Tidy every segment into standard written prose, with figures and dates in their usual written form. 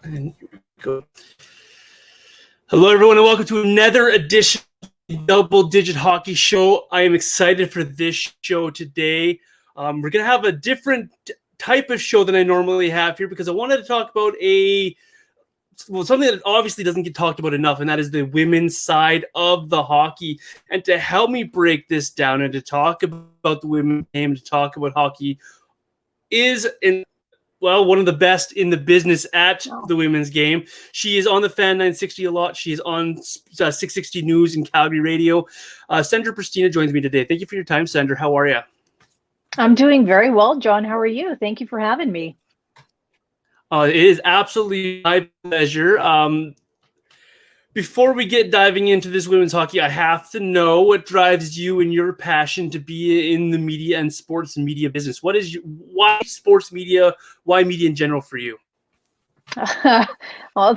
And here we go. Hello, everyone, and welcome to another edition of the Double Digit Hockey Show. I am excited for this show today. We're going to have a different type of show than I normally have here because I wanted to talk about something that obviously doesn't get talked about enough, and that is the women's side of the hockey. And to help me break this down and to talk about the women's game, to talk about hockey, is one of the best in the business at the women's game. She is on the Fan 960 a lot. She is on 660 News and Calgary Radio. Sandra Prusina joins me today. Thank you for your time, Sandra. How are you? I'm doing very well, John. How are you? Thank you for having me. It is absolutely my pleasure. Before we get diving into this women's hockey, I have to know what drives you and your passion to be in the media and sports and media business. Why sports media? Why media in general for you? Well,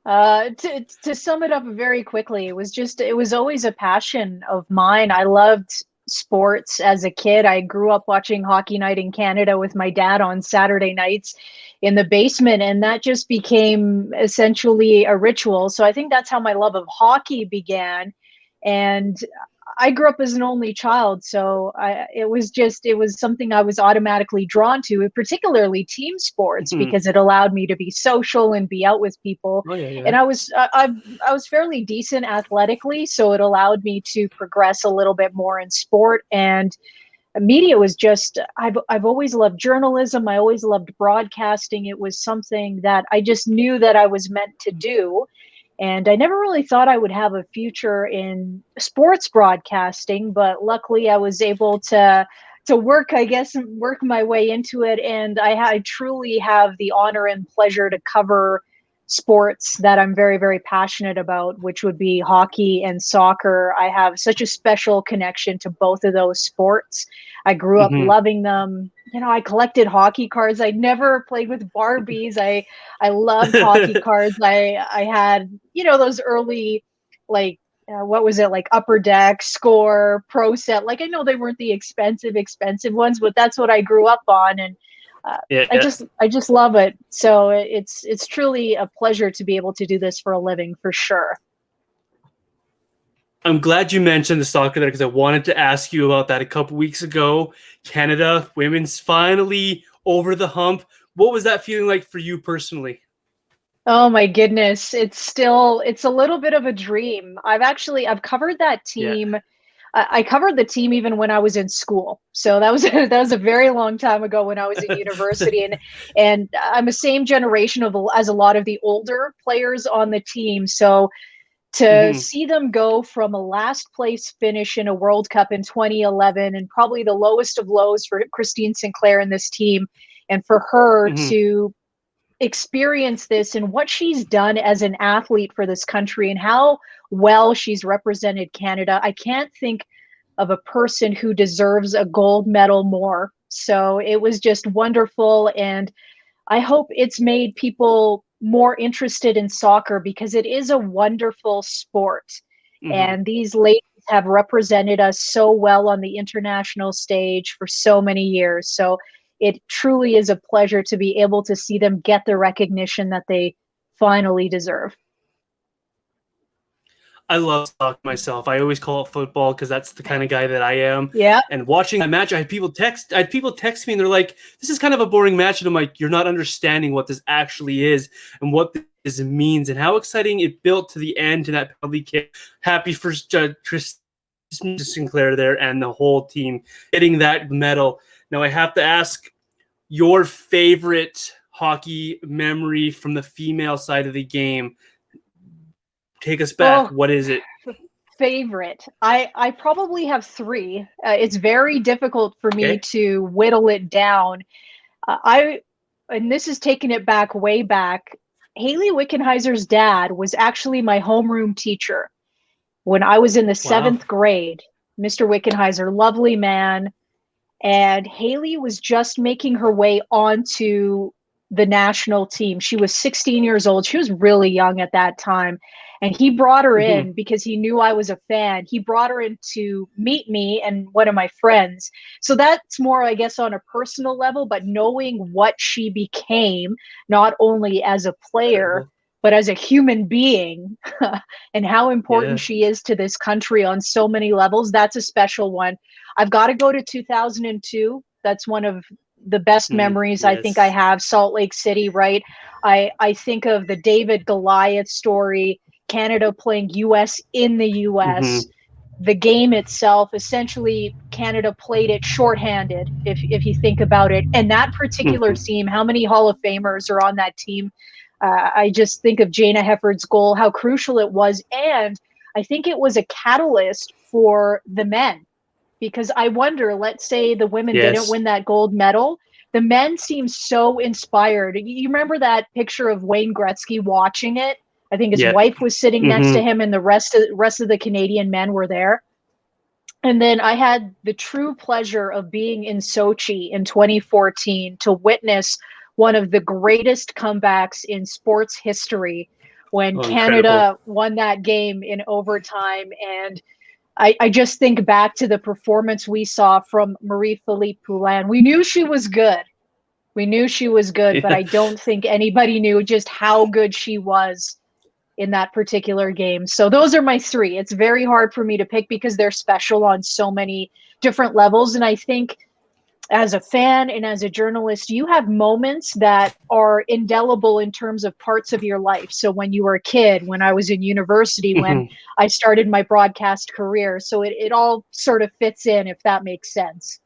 to sum it up very quickly, it was always a passion of mine. I loved sports as a kid. I grew up watching Hockey Night in Canada with my dad on Saturday nights in the basement, and that just became essentially a ritual. So I think that's how my love of hockey began. And I grew up as an only child, so it was something I was automatically drawn to, particularly team sports, because it allowed me to be social and be out with people. Oh, yeah. And I was fairly decent athletically, so it allowed me to progress a little bit more in sport. And media was just, I've always loved journalism. I always loved broadcasting. It was something that I just knew that I was meant to do. And I never really thought I would have a future in sports broadcasting, but luckily I was able to work my way into it. And I truly have the honor and pleasure to cover sports that I'm very, very passionate about, which would be hockey and soccer. I have such a special connection to both of those sports. I grew up loving them. You know, I collected hockey cards. I never played with Barbies. I loved hockey cards. I had, those early, what was it, like Upper Deck, Score, Pro Set. Like, I know they weren't the expensive ones, but that's what I grew up on. And I just love it. So it's truly a pleasure to be able to do this for a living, for sure. I'm glad you mentioned the soccer there because I wanted to ask you about that a couple weeks ago. Canada women's finally over the hump. What was that feeling like for you personally? Oh my goodness. It's a little bit of a dream. I've covered that team. Yeah. I covered the team even when I was in school. So that was a very long time ago when I was in university. And I'm the same generation as a lot of the older players on the team. So to see them go from a last place finish in a World Cup in 2011 and probably the lowest of lows for Christine Sinclair and this team, and for her to experience this and what she's done as an athlete for this country and how well she's represented Canada, I can't think of a person who deserves a gold medal more. So it was just wonderful. And I hope it's made people more interested in soccer because it is a wonderful sport. And these ladies have represented us so well on the international stage for so many years. So it truly is a pleasure to be able to see them get the recognition that they finally deserve. I love soccer myself. I always call it football because that's the kind of guy that I am. Yeah. And watching that match, I had people text me and they're like, "This is kind of a boring match." And I'm like, "You're not understanding what this actually is and what this means and how exciting it built to the end to that penalty kick." Happy for Christine Sinclair there and the whole team getting that medal. Now I have to ask your favorite hockey memory from the female side of the game. Take us back. What is it? Favorite. I probably have three. It's very difficult for me to whittle it down. And this is taking it back way back. Haley Wickenheiser's dad was actually my homeroom teacher when I was in the seventh grade. Mr. Wickenheiser, lovely man. And Haley was just making her way onto the national team. She was 16 years old. She was really young at that time. And he brought her in because he knew I was a fan. He brought her in to meet me and one of my friends. So that's more, I guess, on a personal level, but knowing what she became, not only as a player, but as a human being and how important she is to this country on so many levels, that's a special one. I've got to go to 2002. That's one of the best memories I think I have. Salt Lake City, right? I think of the David Goliath story, Canada playing US in the US. The game itself, essentially Canada played it shorthanded, if you think about it. And that particular team, how many Hall of Famers are on that team? I just think of Jana Hefford's goal, how crucial it was. And I think it was a catalyst for the men. Because I wonder, let's say the women didn't win that gold medal. The men seem so inspired. You remember that picture of Wayne Gretzky watching it? I think his wife was sitting next to him and the rest of the Canadian men were there. And then I had the true pleasure of being in Sochi in 2014 to witness one of the greatest comebacks in sports history when Canada won that game in overtime. And I just think back to the performance we saw from Marie-Philp Poulin. We knew she was good. But I don't think anybody knew just how good she was in that particular game. So those are my three. It's very hard for me to pick because they're special on so many different levels. And I think as a fan and as a journalist, you have moments that are indelible in terms of parts of your life. So when you were a kid, when I was in university, when I started my broadcast career. So it all sort of fits in, if that makes sense.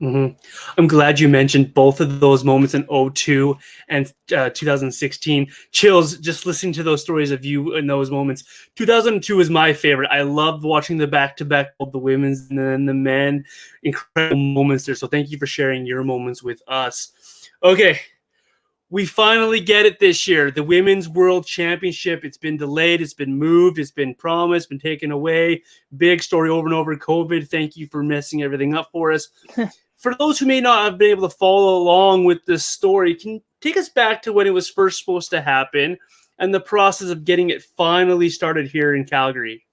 I'm glad you mentioned both of those moments in 2002 and 2016. Chills just listening to those stories of you in those moments. 2002 is my favorite. I loved watching the back-to-back of the women's and then the men. Incredible moments there. So thank you for sharing your moments with us. Okay, we finally get it this year. The Women's World Championship. It's been delayed. It's been moved. It's been promised. Been taken away. Big story over and over. COVID. Thank you for messing everything up for us. For those who may not have been able to follow along with this story, can you take us back to when it was first supposed to happen and the process of getting it finally started here in Calgary?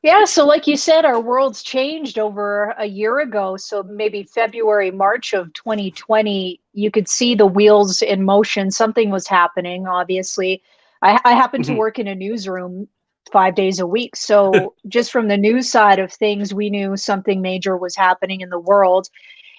Yeah, so like you said, our world's changed over a year ago. So maybe February, March of 2020, you could see the wheels in motion. Something was happening, obviously. I happen to work in a newsroom 5 days a week. So just from the news side of things, we knew something major was happening in the world.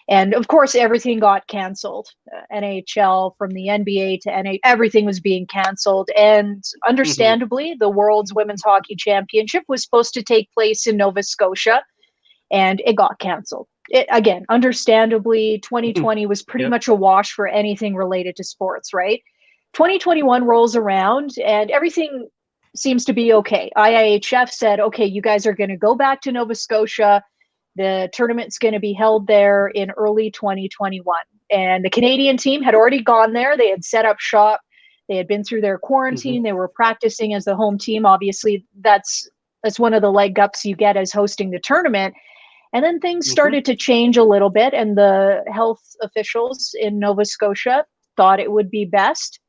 And of course, everything got canceled. NHL, from the NBA to NA, everything was being canceled. And understandably, the World's Women's Hockey Championship was supposed to take place in Nova Scotia, and it got canceled. Again, understandably, 2020 was pretty much a wash for anything related to sports, right? 2021 rolls around, and everything seems to be okay. IIHF said, okay, you guys are going to go back to Nova Scotia. The tournament's going to be held there in early 2021. And the Canadian team had already gone there. They had set up shop. They had been through their quarantine. They were practicing as the home team. Obviously, that's one of the leg ups you get as hosting the tournament. And then things started to change a little bit. And the health officials in Nova Scotia thought it would be best.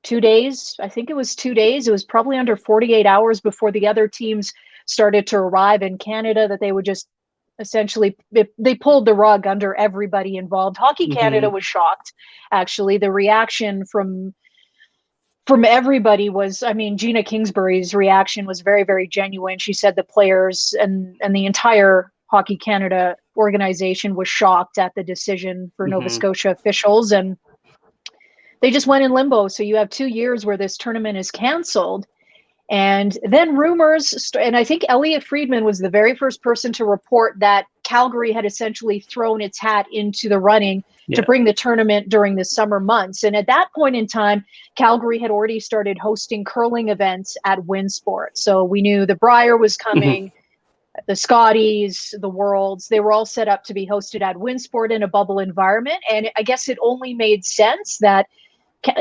2 days, I think it was 2 days. It was probably under 48 hours before the other teams started to arrive in Canada that they would just essentially, they pulled the rug under everybody involved. Hockey Canada was shocked. Actually, the reaction from everybody was, I mean, Gina Kingsbury's reaction was very, very genuine. She said the players and the entire Hockey Canada organization was shocked at the decision for Nova Scotia officials, and they just went in limbo. So you have 2 years where this tournament is canceled. And then rumors, and I think Elliot Friedman was the very first person to report that Calgary had essentially thrown its hat into the running to bring the tournament during the summer months. And at that point in time, Calgary had already started hosting curling events at Winsport. So we knew the Brier was coming, the Scotties, the Worlds, they were all set up to be hosted at Winsport in a bubble environment. And I guess it only made sense that,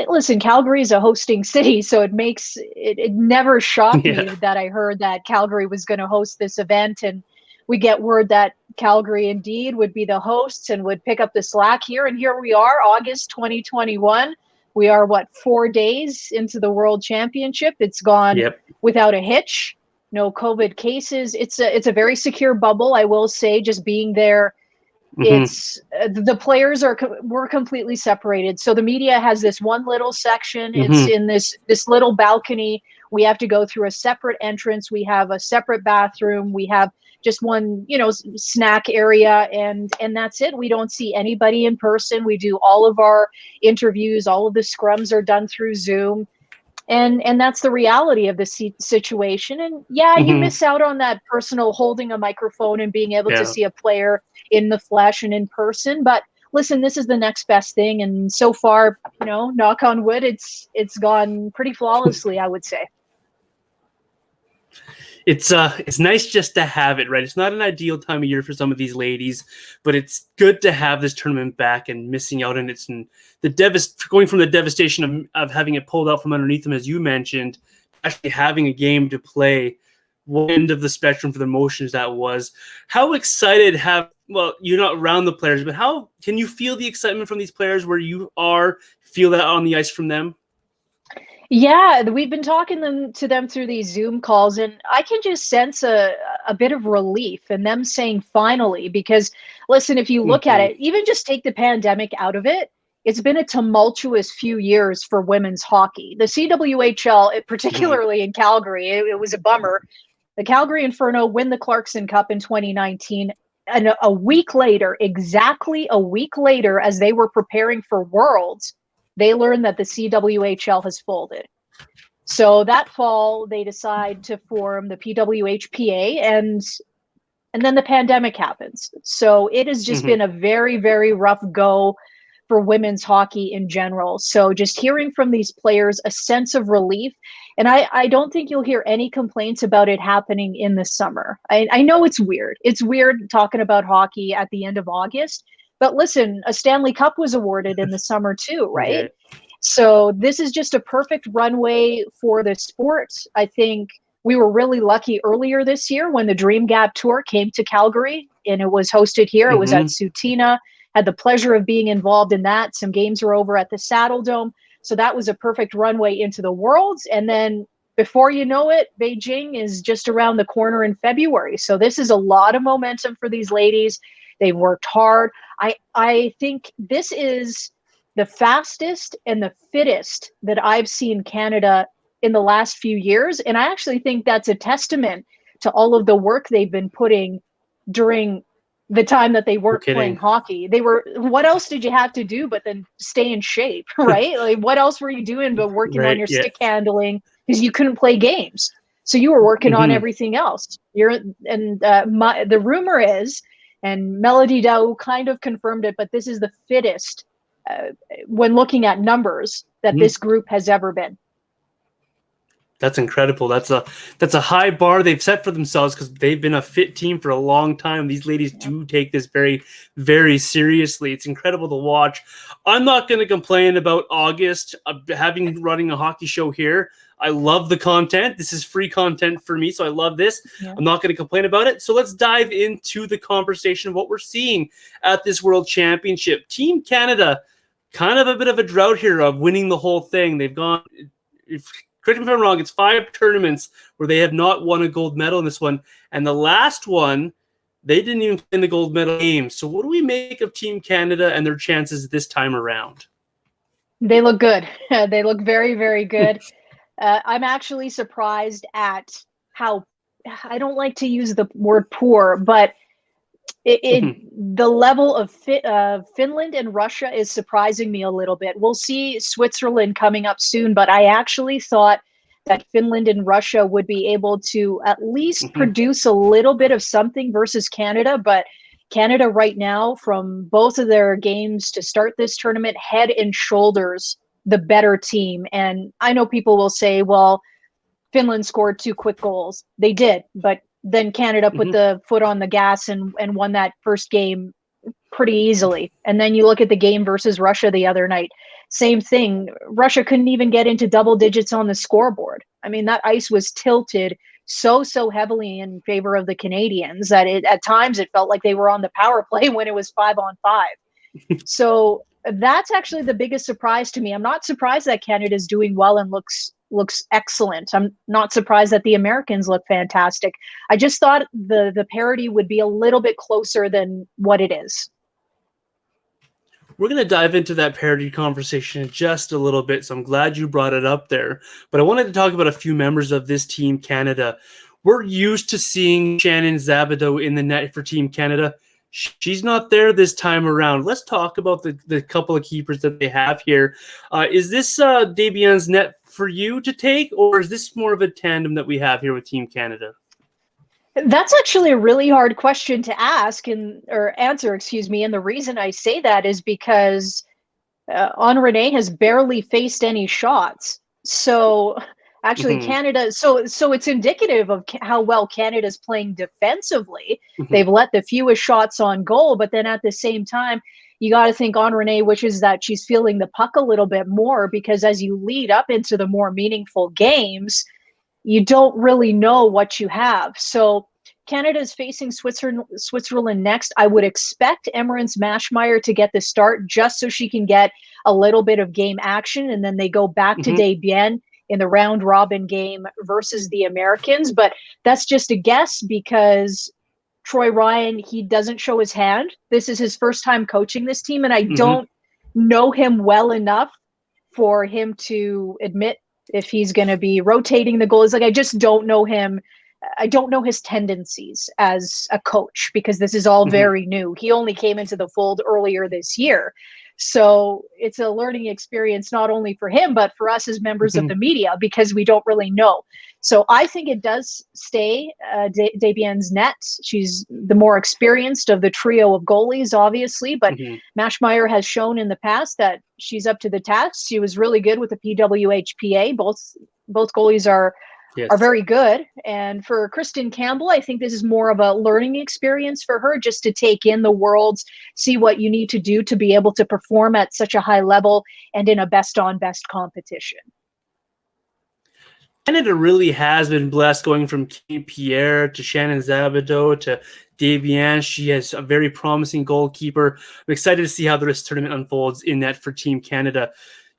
listen, Calgary is a hosting city, so it never shocked me that I heard that Calgary was going to host this event. And we get word that Calgary indeed would be the hosts and would pick up the slack here. And here we are, August 2021. We are, 4 days into the World Championship. It's gone without a hitch. No COVID cases. It's a very secure bubble, I will say, just being there. It's the players we're completely separated. So the media has this one little section. It's in this little balcony. We have to go through a separate entrance. We have a separate bathroom. We have just one, snack area, and that's it. We don't see anybody in person. We do all of our interviews. All of the scrums are done through Zoom. And that's the reality of the situation. And you miss out on that personal holding a microphone and being able to see a player in the flesh and in person. But listen, this is the next best thing. And so far, knock on wood, it's gone pretty flawlessly, I would say. It's nice just to have it, right? It's not an ideal time of year for some of these ladies, but it's good to have this tournament back and missing out on it, and going from the devastation of having it pulled out from underneath them, as you mentioned, actually having a game to play. One end of the spectrum for the emotions that was. How excited you're not around the players, but how can you feel the excitement from these players where you feel that on the ice from them? Yeah, we've been talking to them through these Zoom calls, and I can just sense a bit of relief in them saying finally, because listen, if you look at it, even just take the pandemic out of it, it's been a tumultuous few years for women's hockey. The CWHL, particularly in Calgary, it was a bummer. The Calgary Inferno win the Clarkson Cup in 2019, and exactly a week later, as they were preparing for Worlds, they learned that the CWHL has folded. So that fall, they decide to form the PWHPA, and then the pandemic happens. So it has just been a very, very rough go for women's hockey in general. So just hearing from these players a sense of relief, and I don't think you'll hear any complaints about it happening in the summer. I know it's weird. It's weird talking about hockey at the end of August. But listen, a Stanley Cup was awarded in the summer too, right? So this is just a perfect runway for the sport. I think we were really lucky earlier this year when the Dream Gap Tour came to Calgary, and it was hosted here. It was at Sutina. Had the pleasure of being involved in that. Some games were over at the Saddle Dome. So that was a perfect runway into the Worlds. And then before you know it, Beijing is just around the corner in February. So this is a lot of momentum for these ladies. They've worked hard. I think this is the fastest and the fittest that I've seen Canada in the last few years. And I actually think that's a testament to all of the work they've been putting during the time that they weren't playing hockey. What else did you have to do but then stay in shape, right? Like, what else were you doing but working on your stick handling, because you couldn't play games? So you were working on everything else. The rumor is, and Melody Dow kind of confirmed it, but this is the fittest when looking at numbers that this group has ever been. That's incredible. That's a high bar they've set for themselves, because they've been a fit team for a long time. These ladies do take this very, very seriously. It's incredible to watch. I'm not going to complain about August. Running a hockey show here, I love the content. This is free content for me, so I love this. Yeah. I'm not going to complain about it. So let's dive into the conversation of what we're seeing at this World Championship. Team Canada, kind of a bit of a drought here of winning the whole thing. They've gone, correct me if I'm wrong, it's 5 tournaments where they have not won a gold medal in this one. And the last one, they didn't even win the gold medal game. So what do we make of Team Canada and their chances this time around? They look good. They look very, very good. I'm actually surprised at how, I don't like to use the word poor, but the level of Finland and Russia is surprising me a little bit. We'll see Switzerland coming up soon, but I actually thought that Finland and Russia would be able to at least produce a little bit of something versus Canada. But Canada right now, from both of their games to start this tournament, head and shoulders the better team. And I know people will say, well, Finland scored 2 quick goals. They did, but then Canada put the foot on the gas and won that first game pretty easily. And then you look at the game versus Russia the other night, same thing. Russia couldn't even get into double digits on the scoreboard. I mean, that ice was tilted so heavily in favor of the Canadians that at times it felt like they were on the power play when it was 5-on-5. So that's actually the biggest surprise to me. I'm not surprised that Canada's doing well and looks excellent. I'm not surprised that the Americans look fantastic. I just thought the parity would be a little bit closer than what it is. We're going to dive into that parity conversation in just a little bit, so I'm glad you brought it up there. But I wanted to talk about a few members of this Team Canada. We're used to seeing Shannon Szabados in the net for Team Canada. She's not there this time around. Let's talk about the couple of keepers that they have here. Is this Debian's net for you to take, or is this more of a tandem that we have here with Team Canada? That's actually a really hard question to ask or answer, excuse me. And the reason I say that is because Henri has barely faced any shots. So actually Canada, so it's indicative of how well Canada's playing defensively. They've let the fewest shots on goal, but then at the same time, you got to think Henri wishes that she's feeling the puck a little bit more, because as you lead up into the more meaningful games, you don't really know what you have. So Canada is facing Switzerland next. I would expect Emmerance Maschmeyer to get the start just so she can get a little bit of game action, and then they go back to Debian in the round robin game versus the Americans. But that's just a guess because Troy Ryan, he doesn't show his hand. This is his first time coaching this team, and I don't know him well enough for him to admit if he's going to be rotating the goalies. Like, I just don't know him. I don't know his tendencies as a coach because this is all very new. He only came into the fold earlier this year. So it's a learning experience, not only for him, but for us as members of the media, because we don't really know. So I think it does stay Debian's net. She's the more experienced of the trio of goalies, obviously, but Maschmeyer has shown in the past that she's up to the task. She was really good with the PWHPA. Both goalies are very good. And for Kristen Campbell, I think this is more of a learning experience for her, just to take in the worlds, see what you need to do to be able to perform at such a high level and in a best-on-best competition. Canada really has been blessed, going from Kim Pierre to Shannon Szabados to Debian. She has a very promising goalkeeper. I'm excited to see how the rest of the tournament unfolds in that for Team Canada.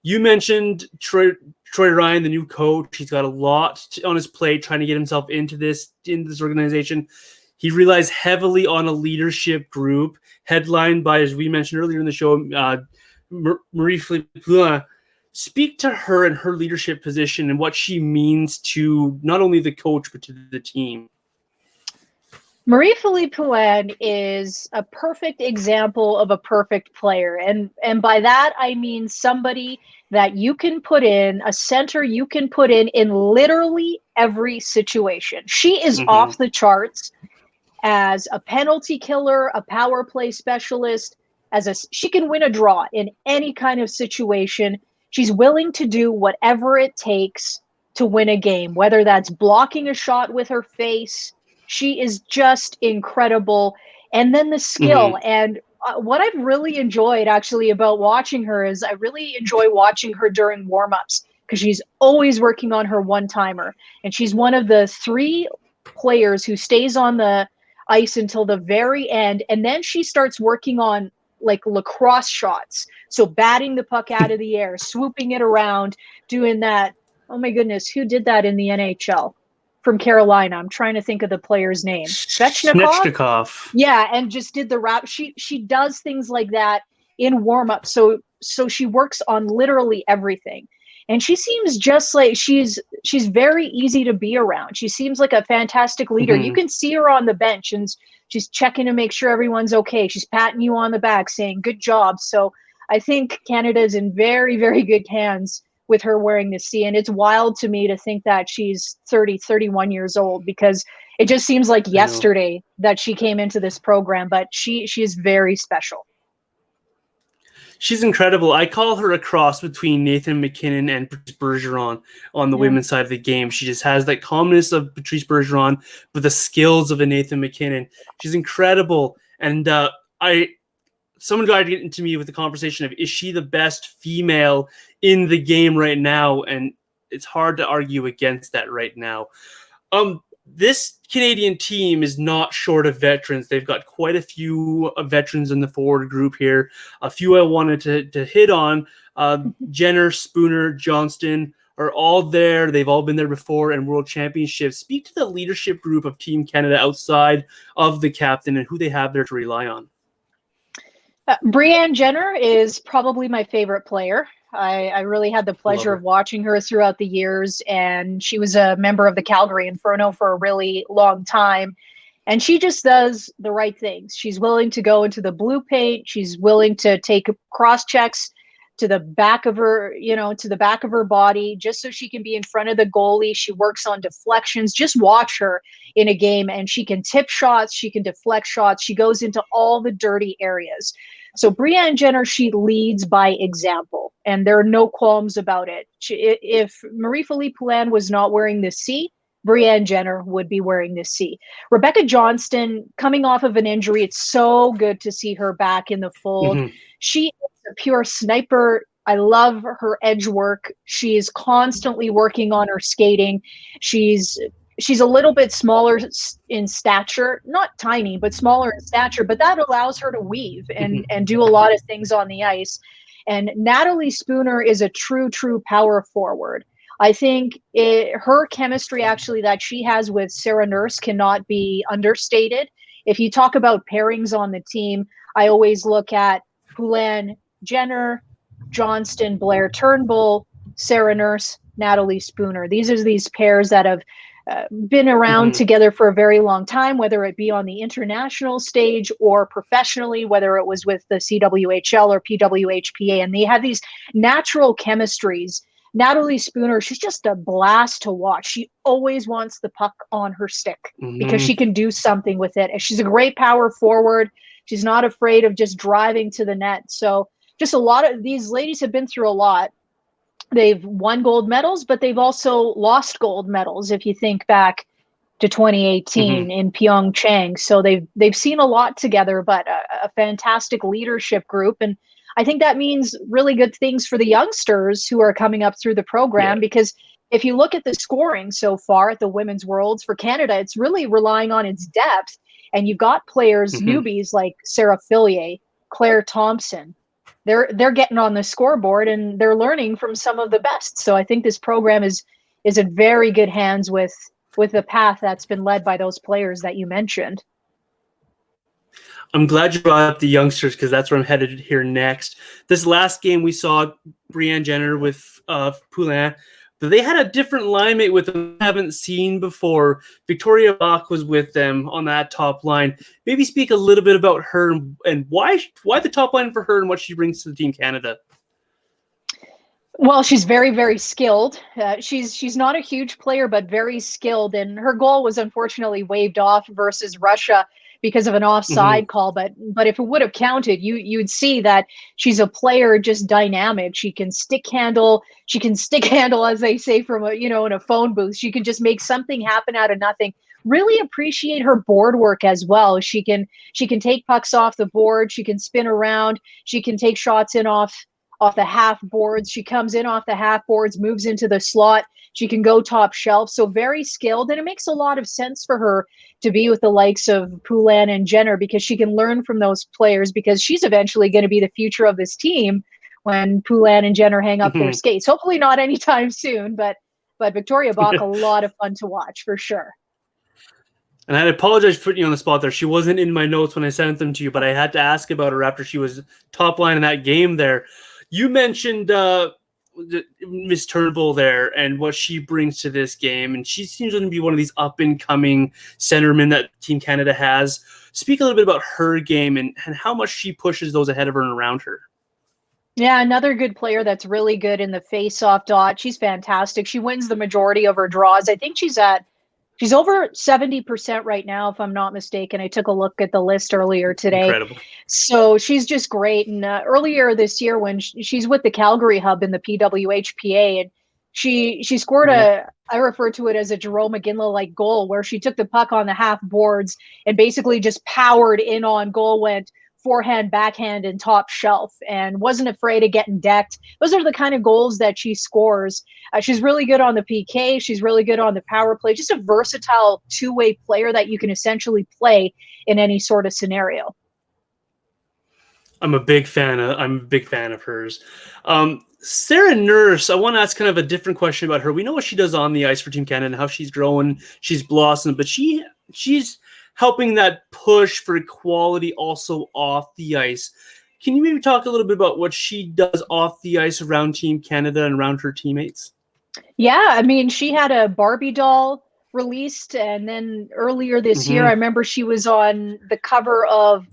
You mentioned Troy Ryan, the new coach. He's got a lot on his plate trying to get himself into this organization. He relies heavily on a leadership group headlined by, as we mentioned earlier in the show, Marie-Philp Poulin. Speak to her and her leadership position and what she means to not only the coach, but to the team. Marie-Philp Poulin is a perfect example of a perfect player. And by that, I mean somebody that you can put in, a center you can put in literally every situation. She is off the charts as a penalty killer, a power play specialist. She can win a draw in any kind of situation. She's willing to do whatever it takes to win a game, whether that's blocking a shot with her face. She is just incredible. And then the skill. And what I've really enjoyed actually about watching her is I really enjoy watching her during warmups, because she's always working on her one-timer. And she's one of the 3 players who stays on the ice until the very end. And then she starts working on like lacrosse shots. So batting the puck out of the air, swooping it around, doing that. Oh my goodness, who did that in the NHL? From Carolina. I'm trying to think of the player's name. Svechnikov. Yeah, and just did the wrap. She does things like that in warm-up. So she works on literally everything. And she seems just like she's very easy to be around. She seems like a fantastic leader. You can see her on the bench and she's checking to make sure everyone's okay. She's patting you on the back saying good job. So I think Canada is in very, very good hands with her wearing the C. And it's wild to me to think that she's 31 years old, because it just seems like yesterday that she came into this program, but she is very special. She's incredible. I call her a cross between Nathan MacKinnon and Patrice Bergeron on the women's side of the game. She just has that calmness of Patrice Bergeron, but the skills of a Nathan MacKinnon. She's incredible. And someone got into me with the conversation of, is she the best female in the game right now? And it's hard to argue against that right now. this Canadian team is not short of veterans. They've got quite a few veterans in the forward group here. A few I wanted to hit on. Jenner, Spooner, Johnston are all there. They've all been there before in World Championships. Speak to the leadership group of Team Canada outside of the captain and who they have there to rely on. Brianna Jenner is probably my favorite player. I really had the pleasure of watching her throughout the years, and she was a member of the Calgary Inferno for a really long time. And she just does the right things. She's willing to go into the blue paint. She's willing to take cross checks to the back of her, to the back of her body, just so she can be in front of the goalie. She works on deflections. Just watch her in a game, and she can tip shots. She can deflect shots. She goes into all the dirty areas. So Brianna Jenner, she leads by example, and there are no qualms about it. If Marie-Philp Poulin was not wearing the C, Brianna Jenner would be wearing the C. Rebecca Johnston, coming off of an injury, it's so good to see her back in the fold. Mm-hmm. She is a pure sniper. I love her edge work. She is constantly working on her skating. She's a little bit smaller in stature, not tiny, but smaller in stature, but that allows her to weave and do a lot of things on the ice. And Natalie Spooner is a true power forward. I think her chemistry actually that she has with Sarah Nurse cannot be understated. If you talk about pairings on the team, I always look at Poulin, Jenner, Johnston, Blair Turnbull, Sarah Nurse, Natalie Spooner. These are these pairs that have been around together for a very long time, whether it be on the international stage or professionally, whether it was with the CWHL or PWHPA, and they have these natural chemistries. Natalie Spooner, she's just a blast to watch. She always wants the puck on her stick because she can do something with it. And she's a great power forward. She's not afraid of just driving to the net. So just a lot of these ladies have been through a lot. They've won gold medals, but they've also lost gold medals. If you think back to 2018 in Pyeongchang, so they've seen a lot together, but a fantastic leadership group. And I think that means really good things for the youngsters who are coming up through the program, because if you look at the scoring so far at the Women's Worlds for Canada, it's really relying on its depth. And you've got players, newbies like Sarah Fillier, Claire Thompson. They're getting on the scoreboard and they're learning from some of the best. So I think this program is in very good hands with the path that's been led by those players that you mentioned. I'm glad you brought up the youngsters because that's where I'm headed here next. This last game we saw Brianna Jenner with Poulin, but they had a different line mate with them I haven't seen before. Victoria Bach was with them on that top line. Maybe speak a little bit about her and why the top line for her and what she brings to the Team Canada. Well, she's very, very skilled. She's not a huge player, but very skilled. And her goal was unfortunately waved off versus Russia because of an offside call. But if it would have counted, you'd see that she's a player, just dynamic. She can stick handle, as they say from in a phone booth. She can just make something happen out of nothing. Really appreciate her board work as well. She can take pucks off the board. She can spin around. She can take shots in off the half boards. She comes in off the half boards, moves into the slot. She can go top shelf. So very skilled. And it makes a lot of sense for her to be with the likes of Poulin and Jenner because she can learn from those players because she's eventually going to be the future of this team when Poulin and Jenner hang up their skates. Hopefully not anytime soon, but Victoria Bach, a lot of fun to watch for sure. And I apologize for putting you on the spot there. She wasn't in my notes when I sent them to you, but I had to ask about her after she was top line in that game there. You mentioned Miss Turnbull there and what she brings to this game, and she seems to be one of these up-and-coming centermen that Team Canada has. Speak a little bit about her game and how much she pushes those ahead of her and around her. Yeah, another good player that's really good in the face-off dot. She's fantastic. She wins the majority of her draws. I think she's over 70% right now, if I'm not mistaken. I took a look at the list earlier today. Incredible. So she's just great. And earlier this year when she's with the Calgary hub in the PWHPA, and she scored I refer to it as a Jerome McGinley-like goal where she took the puck on the half boards and basically just powered in on goal, went forehand, backhand, and top shelf, and wasn't afraid of getting decked. Those are the kind of goals that she scores. She's really good on the PK. She's really good on the power play. Just a versatile two-way player that you can essentially play in any sort of scenario. I'm a big fan of hers. Sarah Nurse, I want to ask kind of a different question about her. We know what she does on the ice for Team Canada and how she's growing, she's blossomed, but she's helping that push for equality also off the ice. Can you maybe talk a little bit about what she does off the ice around Team Canada and around her teammates? Yeah, I mean, she had a Barbie doll released, and then earlier this year, I remember she was on the cover of,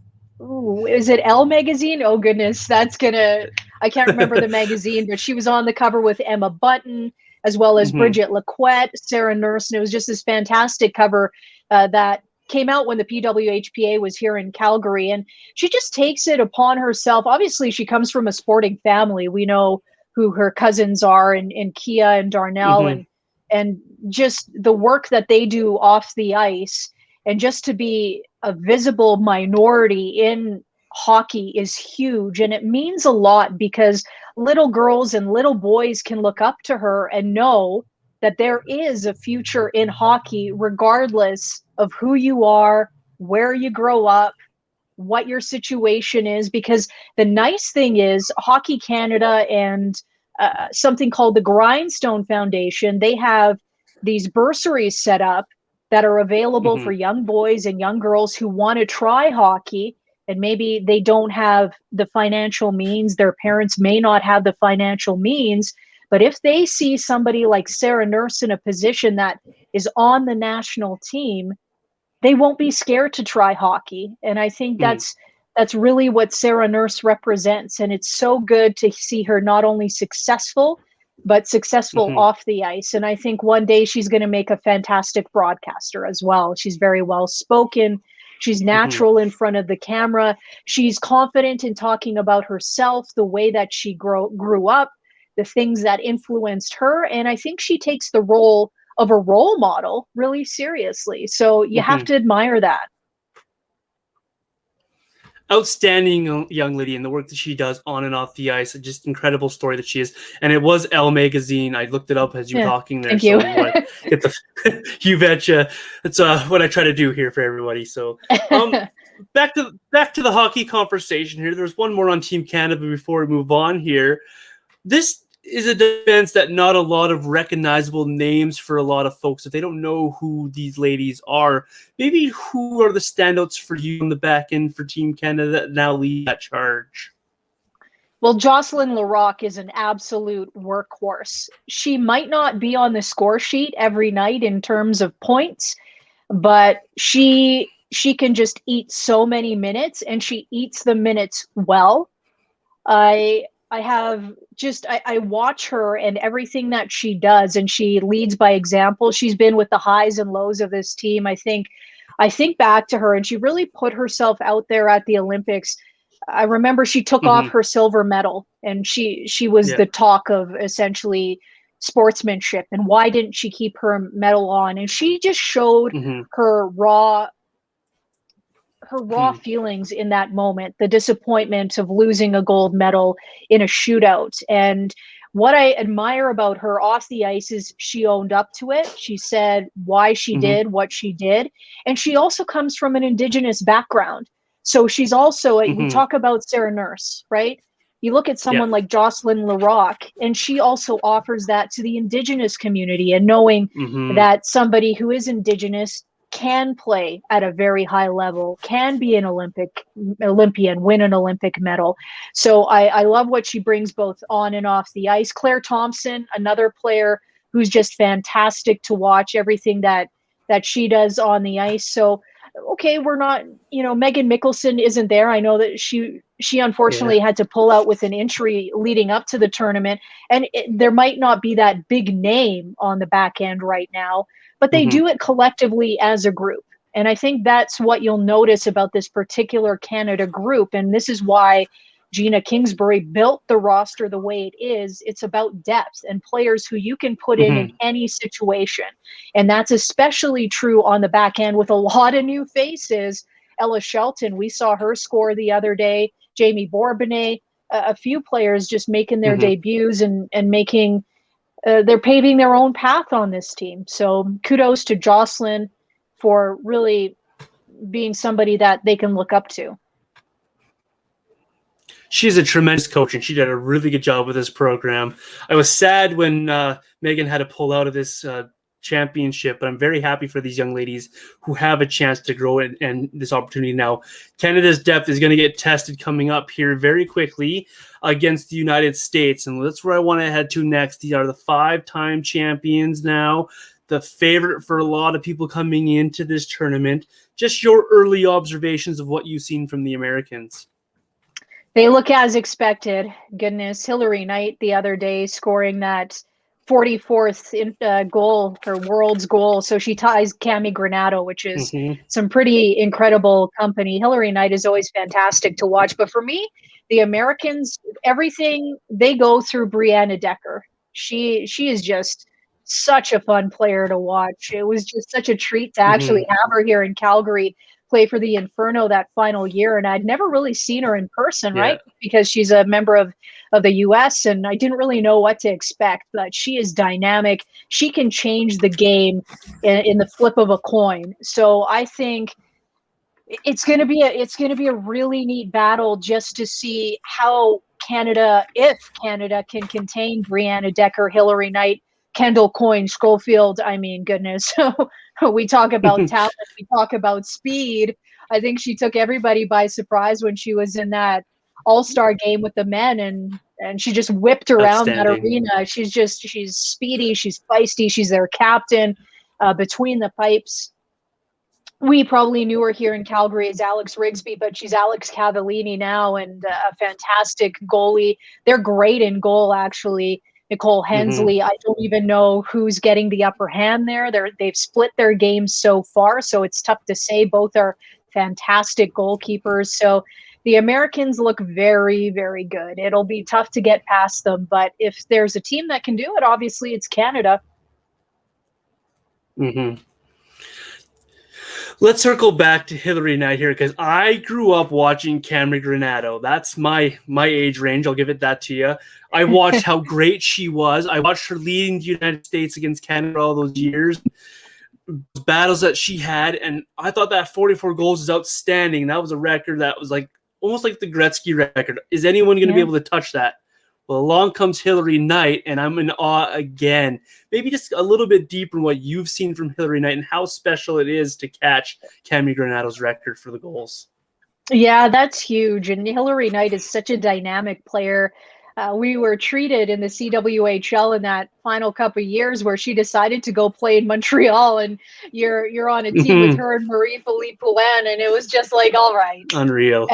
is it Elle magazine? Oh goodness, I can't remember the magazine, but she was on the cover with Emma Button, as well as Bridget Lacquette, Sarah Nurse, and it was just this fantastic cover that came out when the PWHPA was here in Calgary, and she just takes it upon herself. Obviously, she comes from a sporting family. We know who her cousins are, and Kia and Darnell, and just the work that they do off the ice, and just to be a visible minority in hockey is huge, and it means a lot because little girls and little boys can look up to her and know that there is a future in hockey regardless of who you are, where you grow up, what your situation is. Because the nice thing is Hockey Canada and something called the Grindstone Foundation, they have these bursaries set up that are available for young boys and young girls who want to try hockey, and maybe they don't have the financial means, their parents may not have the financial means, but if they see somebody like Sarah Nurse in a position that is on the national team, they won't be scared to try hockey. And I think that's really what Sarah Nurse represents. And it's so good to see her not only successful, but successful off the ice. And I think one day she's going to make a fantastic broadcaster as well. She's very well spoken. She's natural in front of the camera. She's confident in talking about herself, the way that she grew up, the things that influenced her. And I think she takes the role of a role model really seriously. So you have to admire that. Outstanding young lady, and the work that she does on and off the ice. Just incredible story that she is. And it was Elle magazine. I looked it up as you were talking there. Thank you. You betcha. That's what I try to do here for everybody. So back to the hockey conversation here. There's one more on Team Canada before we move on here. This is a defense that not a lot of recognizable names for a lot of folks. If they don't know who these ladies are, maybe who are the standouts for you on the back end for Team Canada that now lead that charge? Well, Jocelyn Larocque is an absolute workhorse. She might not be on the score sheet every night in terms of points, but she can just eat so many minutes, and she eats the minutes well. I watch her and everything that she does, and she leads by example. She's been with the highs and lows of this team. I think back to her, and she really put herself out there at the Olympics. I remember she took off her silver medal, and she was the talk of essentially sportsmanship, and why didn't she keep her medal on? And she just showed her raw feelings in that moment, the disappointment of losing a gold medal in a shootout. And what I admire about her off the ice is she owned up to it. She said why she did what she did. And she also comes from an Indigenous background. So she's also, we talk about Sarah Nurse, right? You look at someone like Jocelyn Larocque, and she also offers that to the Indigenous community, and knowing that somebody who is Indigenous can play at a very high level, can be an Olympian, win an Olympic medal. So I love what she brings both on and off the ice. Claire Thompson, another player who's just fantastic to watch, everything that she does on the ice. So, okay, we're not, Megan Mickelson isn't there. I know that she unfortunately had to pull out with an injury leading up to the tournament, and there might not be that big name on the back end right now, but they do it collectively as a group. And I think that's what you'll notice about this particular Canada group. And this is why Gina Kingsbury built the roster the way it is. It's about depth and players who you can put in any situation. And that's especially true on the back end with a lot of new faces. Ella Shelton, we saw her score the other day. Jamie Bourbonnais, a few players just making their debuts and making they're paving their own path on this team. So kudos to Jocelyn for really being somebody that they can look up to. She's a tremendous coach, and she did a really good job with this program. I was sad when Megan had to pull out of this championship, but I'm very happy for these young ladies who have a chance to grow and this opportunity now. Canada's depth is going to get tested coming up here very quickly against the United States, and that's where I want to head to next. These are the 5-time champions now, the favorite for a lot of people coming into this tournament. Just your early observations of what you've seen from the Americans. They look as expected. Goodness, Hilary Knight the other day scoring that 44th goal, her world's goal. So she ties Cami Granato, which is some pretty incredible company. Hilary Knight is always fantastic to watch. But for me, the Americans, everything they go through Brianna Decker. She is just such a fun player to watch. It was just such a treat to actually have her here in Calgary play for the Inferno that final year, and I'd never really seen her in person, right? Because she's a member of the US, and I didn't really know what to expect, but she is dynamic. She can change the game in the flip of a coin. So I think it's going to be a really neat battle just to see how Canada, if Canada can contain Brianna Decker, Hilary Knight, Kendall Coyne, Schofield. I mean, goodness. We talk about talent. We talk about speed. I think she took everybody by surprise when she was in that all-star game with the men, and she just whipped around that arena. She's speedy. She's feisty. She's their captain. Between the pipes, we probably knew her here in Calgary as Alex Rigsby, but she's Alex Cavallini now, and a fantastic goalie. They're great in goal, actually. Nicole Hensley, I don't even know who's getting the upper hand there. They've split their games so far, so it's tough to say. Both are fantastic goalkeepers. So the Americans look very, very good. It'll be tough to get past them, but if there's a team that can do it, obviously it's Canada. Let's circle back to Hilary Knight here, because I grew up watching Cami Granato. That's my age range. I'll give it that to you. I watched how great she was. I watched her leading the United States against Canada all those years, battles that she had, and I thought that 44 goals is outstanding. That was a record that was like almost like the Gretzky record. Is anyone going to be able to touch that? Well, along comes Hilary Knight, and I'm in awe again. Maybe just a little bit deeper in what you've seen from Hilary Knight and how special it is to catch Cami Granato's record for the goals. Yeah, that's huge. And Hilary Knight is such a dynamic player. We were treated in the CWHL in that final couple of years where she decided to go play in Montreal, and you're on a team with her and Marie-Philp Poulin, and it was just like, all right. Unreal.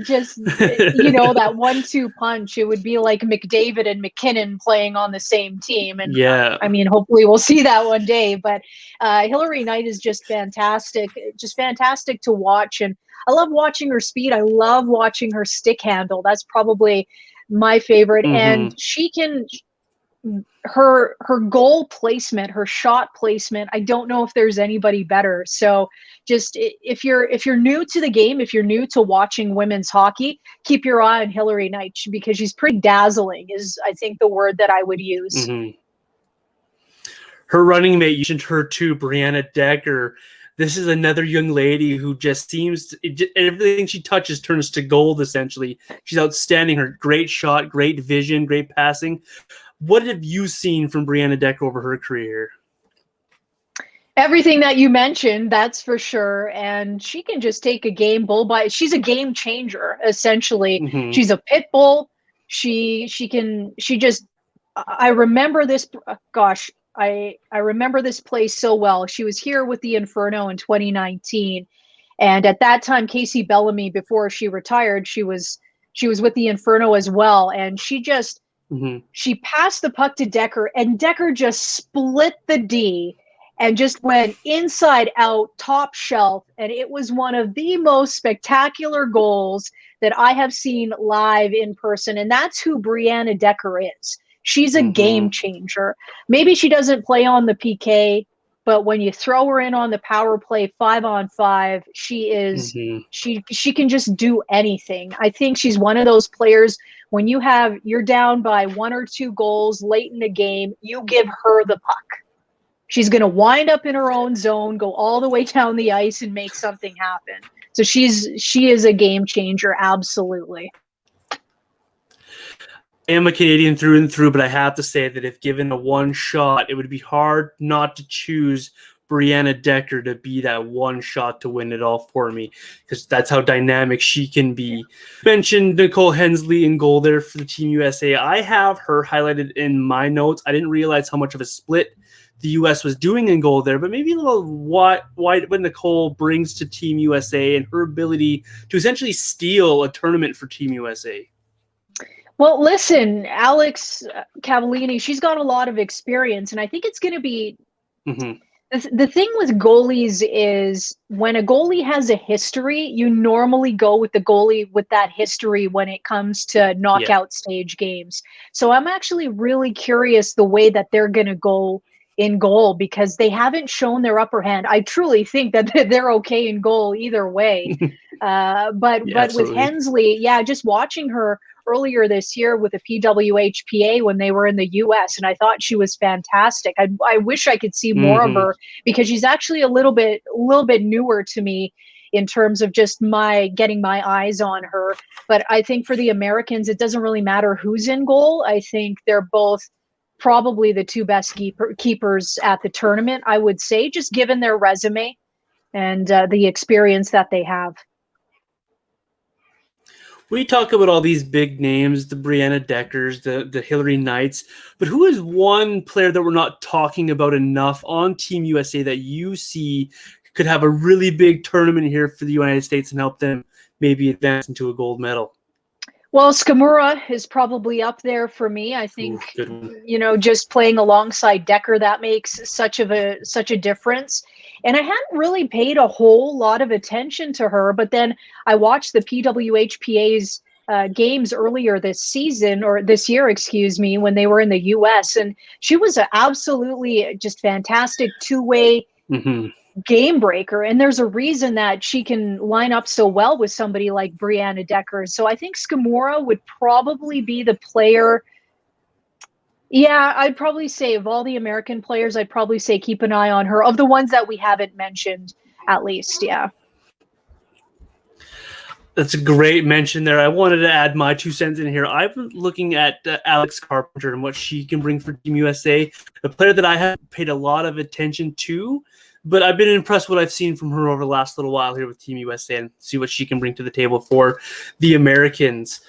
Just, that 1-2 punch, it would be like McDavid and McKinnon playing on the same team. And I mean, hopefully we'll see that one day. But Hilary Knight is just fantastic to watch. And I love watching her speed. I love watching her stick handle. That's probably my favorite. And she can, her goal placement, her shot placement, I don't know if there's anybody better. So just if you're new to the game, if you're new to watching women's hockey, keep your eye on Hilary Knight, because she's pretty dazzling is, I think, the word that I would use. Her running mate, you mentioned her too, Brianna Decker. This is another young lady who just seems everything she touches turns to gold, essentially. She's outstanding. Her great shot, great vision, great passing. What have you seen from Brianna Decker over her career? Everything that you mentioned, that's for sure. And she can just take a game bull by. She's a game changer, essentially. She's a pit bull. I remember this. Gosh. I remember this place so well. She was here with the Inferno in 2019. And at that time, Casey Bellamy, before she retired, she was with the Inferno as well. And she just, she passed the puck to Decker, and Decker just split the D and just went inside out, top shelf. And it was one of the most spectacular goals that I have seen live in person. And that's who Brianna Decker is. She's a game changer. Maybe she doesn't play on the PK but when you throw her in on the power play 5-on-5, she can just do anything. I think she's one of those players, when you're down by 1 or 2 goals late in the game, you give her the puck. She's going to wind up in her own zone, go all the way down the ice and make something happen. So she is a game changer, absolutely. I am a Canadian through and through, but I have to say that if given a one shot, it would be hard not to choose Brianna Decker to be that one shot to win it all for me, because that's how dynamic she can be. You mentioned Nicole Hensley in goal there for the Team USA. I have her highlighted in my notes. I didn't realize how much of a split the U.S. was doing in goal there, but maybe a little what Nicole brings to Team USA and her ability to essentially steal a tournament for Team USA. Well, listen, Alex Cavallini, she's got a lot of experience, and I think it's going to be the thing with goalies is when a goalie has a history, you normally go with the goalie with that history when it comes to knockout stage games. So I'm actually really curious the way that they're going to go in goal, because they haven't shown their upper hand. I truly think that they're okay in goal either way. But with Hensley, just watching her earlier this year with the PWHPA when they were in the US, and I thought she was fantastic. I wish I could see more of her, because she's actually a little bit newer to me in terms of just getting my eyes on her. But I think for the Americans, it doesn't really matter who's in goal. I think they're both probably the 2 best keepers at the tournament, I would say, just given their resume and the experience that they have. We talk about all these big names, the Brianna Deckers, the Hillary Knights, but who is one player that we're not talking about enough on Team USA that you see could have a really big tournament here for the United States and help them maybe advance into a gold medal? Well, Skamura is probably up there for me. I think, just playing alongside Decker, that makes such a difference. And I hadn't really paid a whole lot of attention to her, but then I watched the PWHPA's games earlier this year, when they were in the US, and she was an absolutely just fantastic two-way game breaker. And there's a reason that she can line up so well with somebody like Brianna Decker. So I think Skamura would probably be the player. Yeah, I'd probably say of all the American players, I'd probably say keep an eye on her, of the ones that we haven't mentioned, at least. Yeah. That's a great mention there. I wanted to add my 2 cents in here. I've been looking at Alex Carpenter and what she can bring for Team USA, a player that I haven't paid a lot of attention to, but I've been impressed with what I've seen from her over the last little while here with Team USA and see what she can bring to the table for the Americans.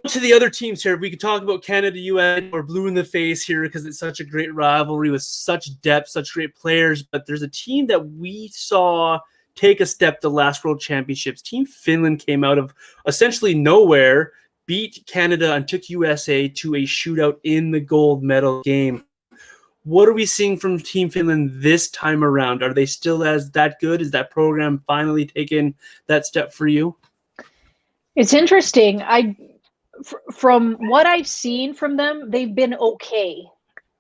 To the other teams here, we could talk about Canada, US, or blue in the face here because it's such a great rivalry with such depth, such great players. But there's a team that we saw take a step the last World Championships. Team Finland came out of essentially nowhere, beat Canada, and took USA to a shootout in the gold medal game. What are we seeing from Team Finland this time around? Are they still that good? Is that program finally taken that step for you? It's interesting. From what I've seen from them, they've been okay.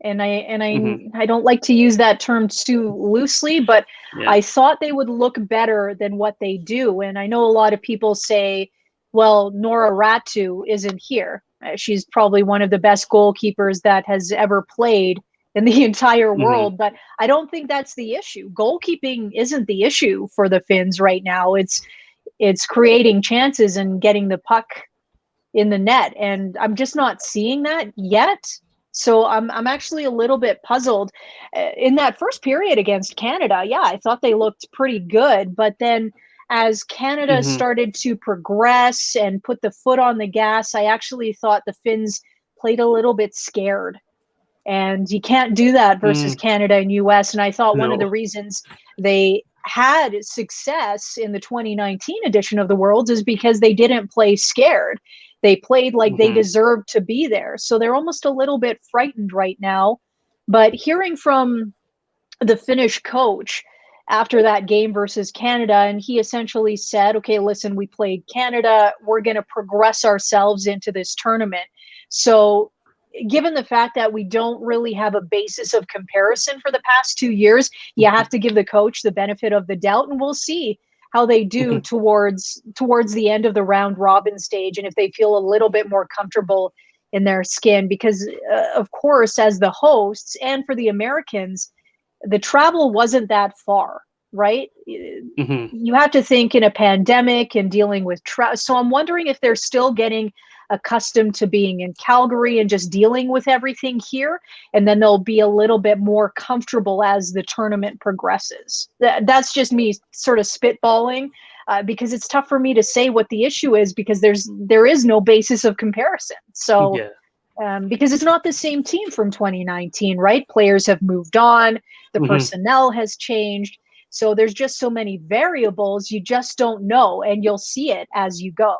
And I don't like to use that term too loosely, but I thought they would look better than what they do. And I know a lot of people say, well, Nora Ratu isn't here. She's probably one of the best goalkeepers that has ever played in the entire world, but I don't think that's the issue. Goalkeeping isn't the issue for the Finns right now. It's creating chances and getting the puck in the net, and I'm just not seeing that yet. So I'm actually a little bit puzzled. In that first period against Canada, I thought they looked pretty good, but then as Canada started to progress and put the foot on the gas, I actually thought the Finns played a little bit scared. And you can't do that versus Canada and US. And I thought one of the reasons they had success in the 2019 edition of the Worlds is because they didn't play scared. They played like they deserved to be there. So they're almost a little bit frightened right now. But hearing from the Finnish coach after that game versus Canada, and he essentially said, okay, listen, we played Canada. We're going to progress ourselves into this tournament. So given the fact that we don't really have a basis of comparison for the past 2 years, you have to give the coach the benefit of the doubt, and we'll see how they do towards the end of the round robin stage, and if they feel a little bit more comfortable in their skin. Because of course, as the hosts and for the Americans, the travel wasn't that far, right? You have to think in a pandemic and dealing with so I'm wondering if they're still getting accustomed to being in Calgary and just dealing with everything here, and then they'll be a little bit more comfortable as the tournament progresses. That's just me sort of spitballing, because it's tough for me to say what the issue is, because there is no basis of comparison. So because it's not the same team from 2019, right? Players have moved on, the personnel has changed, so there's just so many variables, you just don't know, and you'll see it as you go.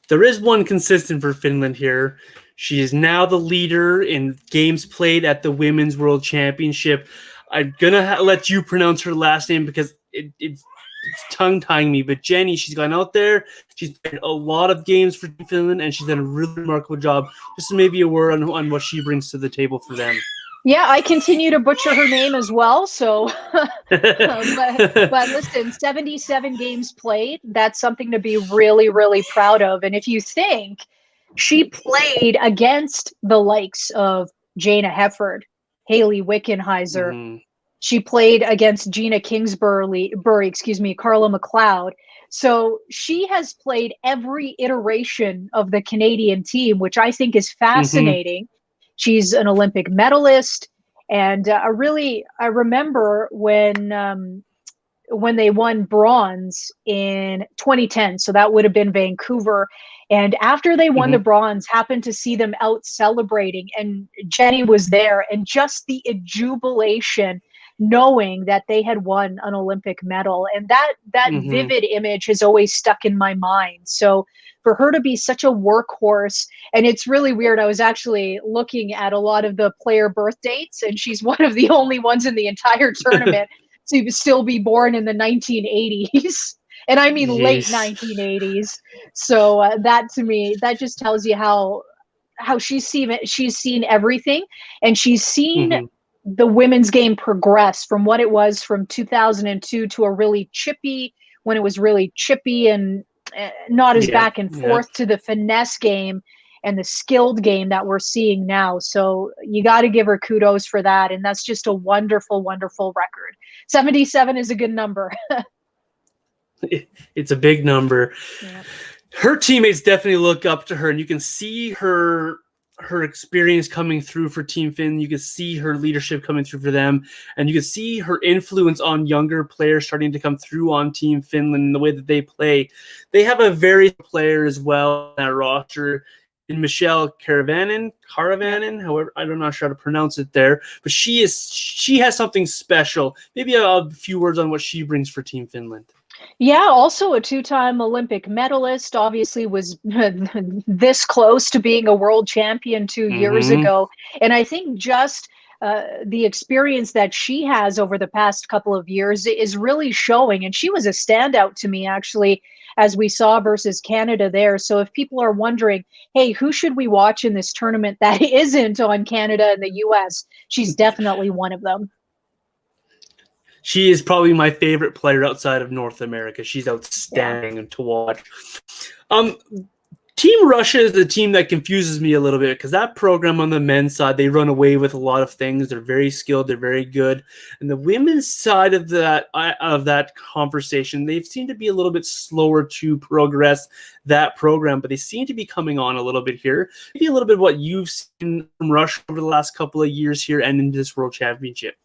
There is one consistent for Finland here. She is now the leader in games played at the Women's World Championship. I'm going to let you pronounce her last name because it's tongue-tying me. But Jenny, she's gone out there. She's played a lot of games for Finland, and she's done a really remarkable job. Just maybe a word on what she brings to the table for them. Yeah, I continue to butcher her name as well. So, but listen, 77 games played, that's something to be really, really proud of. And if you think she played against the likes of Jana Hefford, Haley Wickenheiser, she played against Gina Kingsbury, Carla McLeod. So she has played every iteration of the Canadian team, which I think is fascinating. She's an Olympic medalist, and I remember when they won bronze in 2010. So that would have been Vancouver. And after they won the bronze, happened to see them out celebrating, and Jenny was there, and just the jubilation, knowing that they had won an Olympic medal, and that vivid image has always stuck in my mind. So for her to be such a workhorse, and it's really weird. I was actually looking at a lot of the player birth dates, and she's one of the only ones in the entire tournament to still be born in the 1980s. And I mean late 1980s. So that to me, that just tells you how she's seen everything, and she's seen the women's game progress from what it was from 2002 to a really chippy, when it was really chippy and not as back and forth, to the finesse game and the skilled game that we're seeing now. So you got to give her kudos for that. And that's just a wonderful, wonderful record. 77 is a good number. It's a big number. Yeah. Her teammates definitely look up to her, and you can see her experience coming through for Team Finn. You can see her leadership coming through for them, and you can see her influence on younger players starting to come through on Team Finland in the way that they play. They have a very player as well in that roster, in Michelle Caravanen, however, I'm not sure how to pronounce it there, but she has something special. Maybe a few words on what she brings for Team Finland. Yeah, also a two-time Olympic medalist, obviously was this close to being a world champion 2 years ago. And I think just the experience that she has over the past couple of years is really showing. And she was a standout to me, actually, as we saw versus Canada there. So if people are wondering, hey, who should we watch in this tournament that isn't on Canada and the US, she's definitely one of them. She is probably my favorite player outside of North America. She's outstanding to watch. Team Russia is the team that confuses me a little bit, because that program on the men's side, they run away with a lot of things. They're very skilled. They're very good. And the women's side of that conversation, they seem to be a little bit slower to progress that program, but they seem to be coming on a little bit here. Maybe a little bit of what you've seen from Russia over the last couple of years here and in this World Championship.